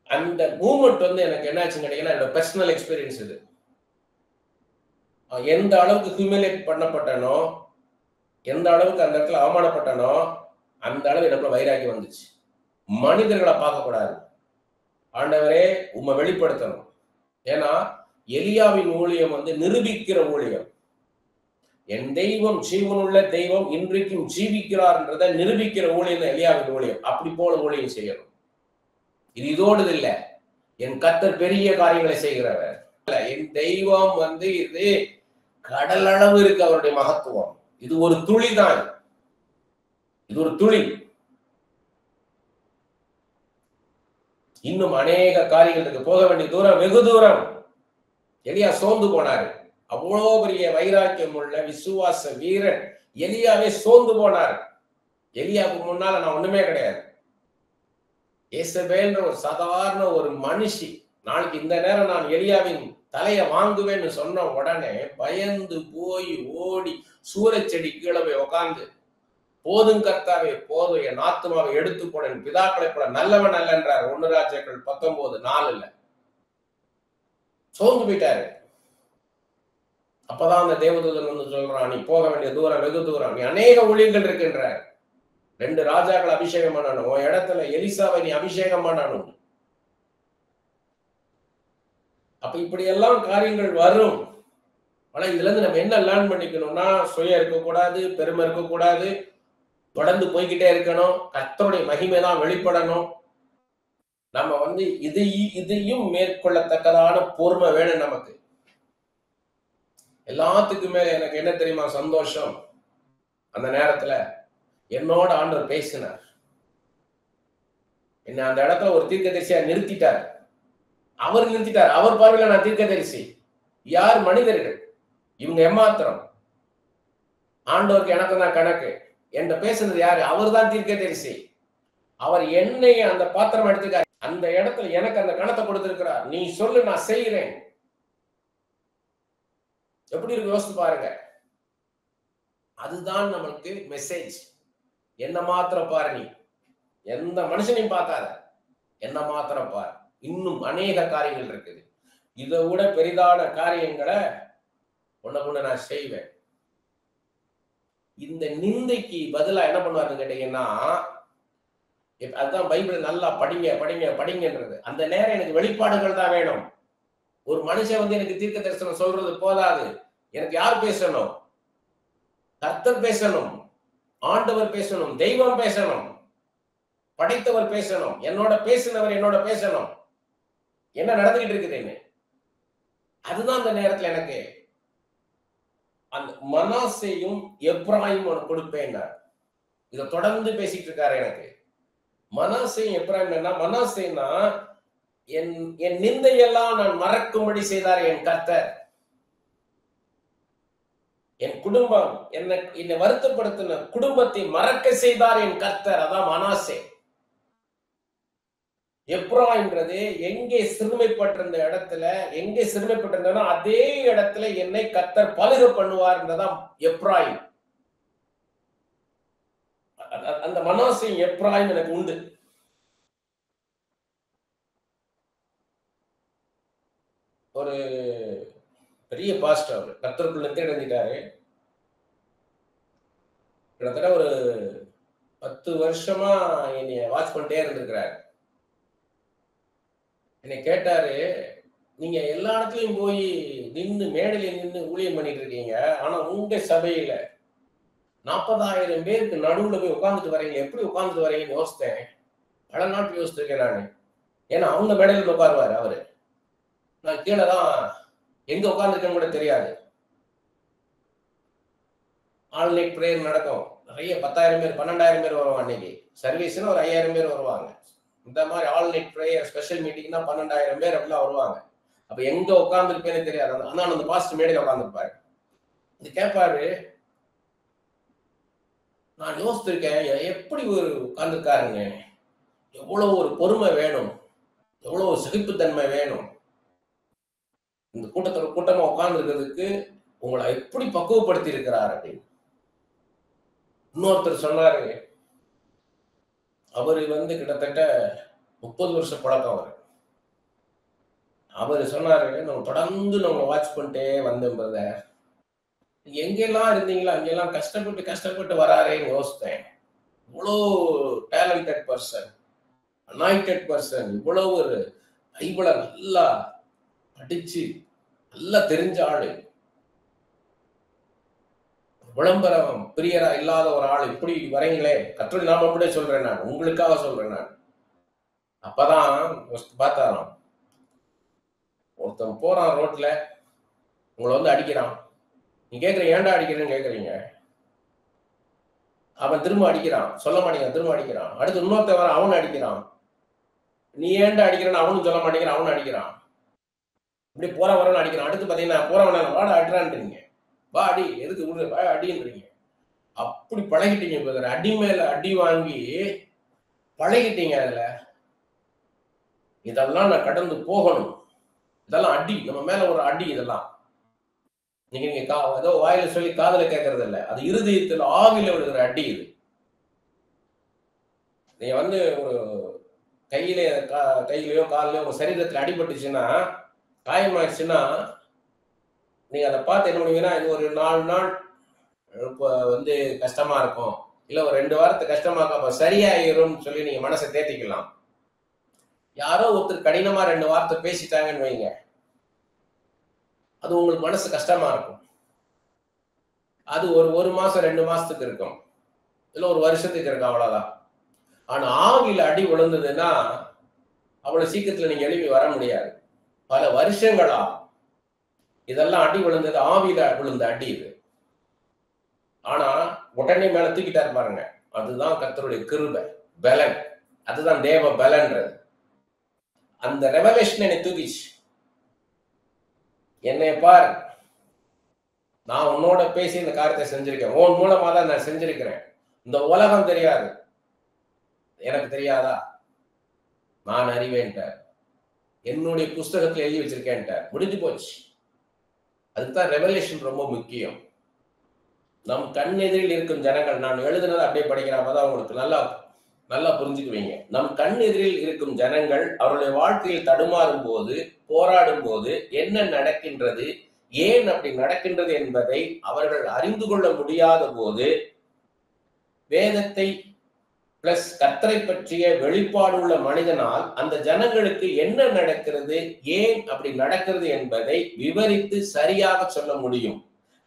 அந்த மூமெண்ட் வந்து எனக்கு என்னாச்சுன்னு கேட்டீங்கன்னா, என்னோட பர்சனல் எக்ஸ்பீரியன்ஸ் இது. எந்த அளவுக்கு ஹியூமிலேட் பண்ணப்பட்டனோ, எந்த அளவுக்கு அந்த இடத்துல அவமானப்பட்டனோ, அந்த அளவு எனக்குள்ள வைராக்கியம் வந்துச்சு. மனிதர்களை பார்க்கக்கூடாது. ஆண்டவரே உம்மை வெளிப்படுத்தணும். ஏன்னா எலியாவின் ஊழியம் வந்து நிரூபிக்கிற ஊழியம். என் தெய்வம் ஜீவனுள்ள தெய்வம், இன்றைக்கும் ஜீவிக்கிறார் என்றதை நிரூபிக்கிற ஊழியம் எலியாவின் ஊழியம். அப்படி போல ஊழியம் செய்யணும். இது இதோடு இல்ல, என் கர்த்தர் பெரிய காரியங்களை செய்கிறவர். என் தெய்வம் வந்து இது கடல் அளவு இருக்கு அவருடைய மகத்துவம். இது ஒரு துளி தான். இது ஒரு துளி. இன்னும் அநேக காரியங்களுக்கு போக வேண்டிய தூரம் வெகு தூரம். எலியா சோர்ந்து போனாரு. அவ்வளோ பெரிய வைராக்கியம் உள்ள விசுவாச வீரன் எலியாவே சோர்ந்து போனார். எலியாவுக்கு முன்னால நான் ஒண்ணுமே கிடையாது. ஏசபேல்ன்ற ஒரு சாதாரண ஒரு மனுஷி நாளைக்கு இந்த நேரம் நான் எலியாவின் தலையை வாங்குவேன்னு சொன்ன உடனே பயந்து போய் ஓடி சூரச்செடி கீழே போய் உட்கார்ந்து, போதும் கர்த்தாவே போதும், என் ஆத்துமாவை எடுத்து போன என் பிதாக்களை போல நல்லவன் அல்ல என்றார். 1 ராஜாக்கள் 19:4. சோர்ந்து போயிட்டாரு. அப்பதான் அந்த தேவதூதன் வந்து சொல்றான், நீ போக வேண்டிய தூரம் வெகு தூரம், நீ அநேக ஊழியர்கள் இருக்கின்ற 2 ராஜாக்கள் அபிஷேகம் பண்ணணும், உன் இடத்துல எலிசாவை நீ அபிஷேகம் பண்ணணும். அப்ப இப்படி எல்லாம் காரியங்கள் வரும். ஆனா இதுல இருந்து நம்ம என்ன லேர்ன் பண்ணிக்கணும்னா, சுயம் இருக்கக்கூடாது, பெருமை இருக்கக்கூடாது, தொடர்ந்து போய்கிட்டே இருக்கணும். கர்த்தருடைய மகிமை தான் வெளிப்படணும். நம்ம வந்து இதையும் மேற்கொள்ளத்தக்கதான பொறுமை வேணும் நமக்கு. எல்லாத்துக்கும் மேல எனக்கு என்ன தெரியுமா சந்தோஷம்? அந்த நேரத்துல என்னோட ஆண்டவர் பேசினார். என்ன அந்த இடத்துல ஒரு தீர்க்கதரிசியா நிறுத்திட்டார். அவர் நிறுத்திட்டார். அவர் பார்வையில நான் தீர்க்கதரிசி. யார்? மனிதர்கள். இவங்க ஏமாத்திரம். ஆண்டவருக்கு எனக்கு தான் கணக்கு. என்கிட்ட பேசுனது யாரு? அவர் தான் தீர்க்கதரிசி. அவர் என்னை அந்த பாத்திரம் எடுத்துக்காரு. அந்த இடத்துல எனக்கு அந்த கணத்தை கொடுத்திருக்கிறார். நீ சொல்லு, நான் செய்கிறேன். எப்படி இருக்கு யோசித்து பாருங்க. அதுதான் நம்மளுக்கு மெசேஜ். என்ன மாத்திரம் பாரு, நீ எந்த மனுஷனையும் பார்க்காத, என்ன மாத்திரம் பாரு. இன்னும் அநேக காரியங்கள் இருக்குது. இதை விட பெரிதான காரியங்களை ஒண்ணு நான் செய்வேன். இந்த நிந்தைக்கு பதிலா என்ன பண்ணுவாருன்னு கேட்டீங்கன்னா, அதுதான் பைபிள் நல்லா படிங்க படிங்க படிங்கன்றது. அந்த நேரம் எனக்கு வெளிப்பாடுகள் தான் வேணும். ஒரு மனுஷன் வந்து எனக்கு தீர்க்க தரிசனம் சொல்றது போதாது. எனக்கு யார் பேசணும்? கர்த்தர் பேசணும், ஆண்டவர் பேசணும், தெய்வம் பேசணும், படைத்தவர் பேசணும், என்னோட பேசினவர் என்னோட பேசணும். என்ன நடந்துகிட்டு இருக்குதுன்னு. அதுதான் அந்த நேரத்துல எனக்கு அந்த மனாசேயும் எப்ராயிம் கொடுப்பேன். இதை தொடர்ந்து பேசிட்டு இருக்காரு. எனக்கு மனாசேயும் எப்ராயிம் என்ன? மனாசேனா என் நிந்தையெல்லாம் நான் மறக்கும்படி செய்தார் என் கர்த்தர். என் குடும்பம் என்னை வருத்தப்படுத்தின குடும்பத்தை மறக்க செய்தார் என் கர்த்தர். அதான் மனாசே. எப்ராயிம்ன்றது எங்கே சிறுமைப்பட்டிருந்த இடத்துல, எங்கே சிறுமைப்பட்டிருந்தோ அதே இடத்துல என்னை கர்த்தர் பலுக பண்ணுவார்ன்றதான் எப்ராயிம். அந்த மனாசேயும் எப்ராயிம் எனக்கு உண்டு. ஒரு பெரிய பாஸ்டர், அவர் கர்த்தருக்குள் நித்தியடைஞ்சிட்டாரு. கிட்டத்தட்ட ஒரு 10 வருஷமா என்னைய வாட்ச் பண்ணிட்டே இருந்திருக்கிறாரு. என்னை கேட்டாரு, நீங்க எல்லா இடத்துலயும் போய் நின்று மேடையில நின்று ஊழியம் பண்ணிட்டு இருக்கீங்க. ஆனா உங்க சபையில 40,000 பேருக்கு நடுவுல போய் உட்கார்ந்துட்டு வரீங்க. எப்படி உட்கார்ந்துட்டு வரீங்கன்னு யோசித்தேன். பல நாட்கள் யோசிச்சிருக்கேன் நானு. ஏன்னா அவங்க மேடையில உட்காருவாரு அவரு. நான் கீழே தான் எங்க உட்கார்ந்துருக்கேன்னு கூட தெரியாது. ஆல் நைட் பிரேயர் நடக்கும். நிறைய 10,000 பேர் 12,000 பேர் வருவாங்க அன்னைக்கு. சர்வீஸ்னா ஒரு 5,000 பேர் வருவாங்க. இந்த மாதிரி ஆல் நைட் பிரேயர் ஸ்பெஷல் மீட்டிங்னா 12,000 பேர் அப்படிலாம் வருவாங்க. அப்ப எங்க உட்கார்ந்துருப்பேன்னு தெரியாது. ஆனா அந்த பாஸ்டர் மேடையில உட்கார்ந்துருப்பாரு. இது கேட்பாரு. நான் யோசித்திருக்கேன், எப்படி ஒரு உட்கார்ந்துருக்காருங்க. எவ்வளவு ஒரு பொறுமை வேணும், எவ்வளவு சகிப்புத்தன்மை வேணும். இந்த கூட்டத்தோட கூட்டமா உட்கார்ந்து இருக்கிறதுக்கு உங்களை எப்படி பக்குவப்படுத்தி இருக்கிறார் அப்படின்னு. இன்னொருத்தர் சொன்னாரு, அவரு கிட்டத்தட்ட 30 வருஷம் பழக்கம் அவரு. அவரு சொன்னாரு, நம்ம தொடர்ந்து நம்ம வாட்ச் பண்ணிட்டே வந்தோம். எங்கெல்லாம் இருந்தீங்களோ அங்கெல்லாம் கஷ்டப்பட்டு வராரேன்னு யோசித்தேன். இவ்வளோ டேலண்டட் பர்சன், அனாயிண்டட் பர்சன், இவ்வளவு ஒரு பைபிளை நல்லா படிச்சு நல்லா தெரிஞ்ச ஆளு, விளம்பரம் பிரியரா இல்லாத ஒரு ஆள் இப்படி வரீங்களே. கர்த்தருடைய நாமப்படியே சொல்றேன், நான் உங்களுக்காக சொல்றேன். நான் அப்பதான் பார்த்தாராம், ஒருத்தன் போறான் ரோட்ல, உங்களை அடிக்கிறான். நீ கேட்குற ஏன்டா அடிக்கிறேன்னு கேட்குறீங்க. அவன் திரும்ப அடிக்கிறான், சொல்ல மாட்டேங்கிறான், திரும்ப அடிக்கிறான். அடுத்து இன்னொருத்த வர, அவனு அடிக்கிறான். நீ ஏன்டா அடிக்கிறான்னு அவனும் சொல்ல மாட்டேங்கிறான், அவனும் அடிக்கிறான். இப்படி போற வரன்னு அடிக்கிறான். அடுத்து பாத்தீங்கன்னா போறவன வாடா அடிறான்றீங்க, வா அடி, எதுக்கு விடுற, வா அடின்றீங்க. அப்படி பழகிட்டீங்க. அடி மேல அடி வாங்கி பழகிட்டீங்க. அதுல இதெல்லாம் நான் கடந்து போகணும். இதெல்லாம் அடி, நம்ம மேல ஒரு அடி. இதெல்லாம் நீங்க ஏதோ வாயில சொல்லி காதல கேட்கறது இல்ல, அது இருதயத்தில் ஆவில விழுகிற அடி. இது நீங்க ஒரு கையிலயோ காலிலயோ உங்க சரீரத்துல அடிபட்டுச்சுன்னா, காயமாயிடுச்சுன்னா, நீங்க அதை பார்த்து என்ன பண்ணுவீங்கன்னா, இது ஒரு 4 நாள் கஷ்டமா இருக்கும், இல்ல ஒரு 2 வாரத்தை கஷ்டமா இருக்கும், அப்ப சரியாயிரும் சொல்லி நீங்க மனசை தேத்திக்கலாம். யாரோ ஒருத்தர் கடினமா 2 வார்த்தை பேசிட்டாங்கன்னு வைங்க, அது உங்களுக்கு மனசு கஷ்டமா இருக்கும். அது ஒரு மாசம் 2 மாசத்துக்கு இருக்கும், இல்ல ஒரு வருஷத்துக்கு இருக்கும், அவ்வளவுதான். ஆனா ஆவில அடி விழுந்ததுன்னா அவ்வளவு சீக்கிரத்துல நீங்க எழுப்பி வர முடியாது, பல வருஷங்களா. இதெல்லாம் அடி விழுந்தது ஆவில விழுந்த அடி இது. ஆனா உடனே மேல தூக்கிட்டாரு பாருங்க, அதுதான் கர்த்தருடைய கிருபை, பலன். அதுதான் தேவ பலன்றது. அந்த ரெவலேஷன் என்னை தூக்கிச்சு. என்னை பார், நான் உன்னோட பேசி இந்த காரியத்தை செஞ்சிருக்கேன், உன் மூலமா தான் நான் செஞ்சிருக்கிறேன். இந்த உலகம் தெரியாது, எனக்கு தெரியாதா, நான் அறிவேன்ட்ட, என்னுடைய புஸ்தகத்தில் எழுதி வச்சிருக்கேன்ட்ட, முடிஞ்சு போச்சு. அதுதான் ரெவலேஷன் ரொம்ப முக்கியம். நம் கண் எதிரில் இருக்கும் ஜனங்கள், நான் எழுதுனதை அப்படியே படிக்கிறப்பதான் உங்களுக்கு நல்லா புரிஞ்சுக்குவீங்க. நம் கண் எதிரில் இருக்கும் ஜனங்கள் அவருடைய வாழ்க்கையில் தடுமாறும் போது, போராடும் போது என்ன நடக்கின்றது, ஏன் அப்படி நடக்கின்றது என்பதை அவர்கள் அறிந்து கொள்ள முடியாத போது, வேதத்தை பிளஸ் கர்த்தரை பற்றிய வெளிப்பாடு உள்ள மனிதனால் அந்த ஜனங்களுக்கு என்ன நடக்கிறது, ஏன் அப்படி நடக்கிறது என்பதை விவரித்து சரியாக சொல்ல முடியும்.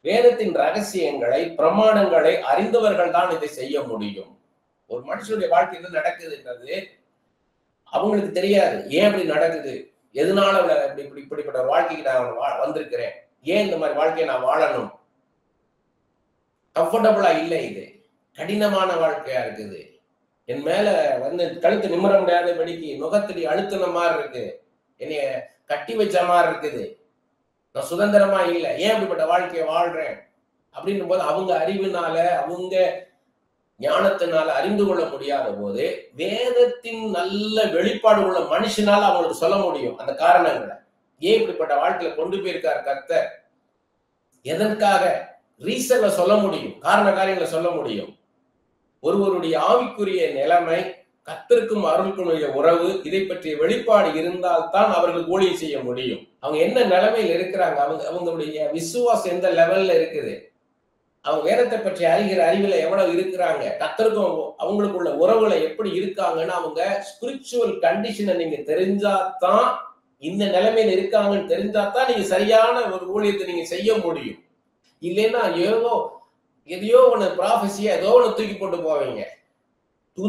வேதத்தின் ரகசியங்களை, பிரமாணங்களை அறிந்தவர்கள் தான் இதை செய்ய முடியும். ஒரு மனுஷனுடைய வாழ்க்கையில் நடக்குதுன்றது அவங்களுக்கு தெரியாது. ஏன் அப்படி நடக்குது, எதனால இப்படிப்பட்ட வாழ்க்கைக்கு நான் வந்திருக்கிறேன், ஏன் இந்த மாதிரி வாழ்க்கையை நான் வாழணும், கம்ஃபர்டபுளா இல்லை, இது கடினமான வாழ்க்கையா இருக்குது, என் மேல கழுத்து நிமிர முடியாதபடிக்கு நுகத்தடி அழுத்தின மாதிரி இருக்கு, என்னைய கட்டி வச்ச மாதிரி இருக்குது, நான் சுதந்திரமா இல்லை, ஏன் அப்படிப்பட்ட வாழ்க்கையை வாழ்றேன் அப்படின்னும் போது அவங்க அறிவினால, அவங்க ஞானத்தினால அறிந்து கொள்ள முடியாத போது, வேதத்தின் நல்ல வெளிப்பாடு உள்ள மனுஷனால அவங்களுக்கு சொல்ல முடியும் அந்த காரணங்களை. ஏன் இப்படிப்பட்ட வாழ்க்கையில கொண்டு போயிருக்கார் கர்த்தர், எதற்காக, ரீசன்ல சொல்ல முடியும், காரண காரியங்களை சொல்ல முடியும். ஒருவருடைய ஆவிக்குரிய நிலைமை, கர்த்தருக்கும் அருளுக்கும் உறவு, இதை பற்றிய வெளிப்பாடு இருந்தால்தான் அவர்களுக்கு ஊழியம் செய்ய முடியும். அவங்க என்ன நிலைமையில் இருக்கிறாங்க, அவங்களுடைய விசுவாசம் எந்த லெவல்ல இருக்குது, அவங்க வேதத்தை பற்றி அறிகிற அறிவுல எவ்வளவு இருக்கிறாங்க, கர்த்தருக்கும் அவங்களுக்குள்ள உறவுல எப்படி இருக்காங்கன்னு அவங்க ஸ்பிரிச்சுவல் கண்டிஷனை நீங்க தெரிஞ்சாதான் இந்த நிலைமையில இருக்காங்கன்னு தெரிஞ்சாதான் நீங்க சரியான ஒரு ஊழியத்தை நீங்க செய்ய முடியும். இல்லைன்னா எதையோ ஒண்ணு ப்ராஃபஸியா ஏதோ ஒண்ணு தூக்கி போட்டு போவீங்க. டு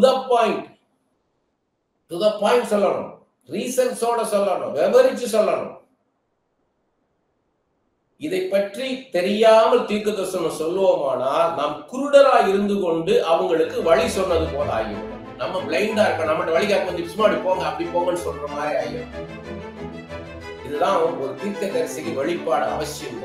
த பாயிண்ட் சொல்லணும், ரீசன்ஸோட சொல்லணும், விவரிச்சு சொல்லணும். இதை பற்றி தெரியாமல் தீர்க்கதரிசனம் சொல்லுவோமானால் நாம் குருடரா இருந்து கொண்டு அவங்களுக்கு வழி சொன்னது போல ஆகிடும். நம்ம பிளைண்டா இருக்கோம், நம்ம வழிகாக்க கொஞ்சம் சும்மாடி போங்க அப்படி போங்கன்னு சொல்ற மாதிரி ஆகிடும். இதுதான் ஒரு தீர்க்கதரிசிக்கு வெளிப்பாடு அவசியம்.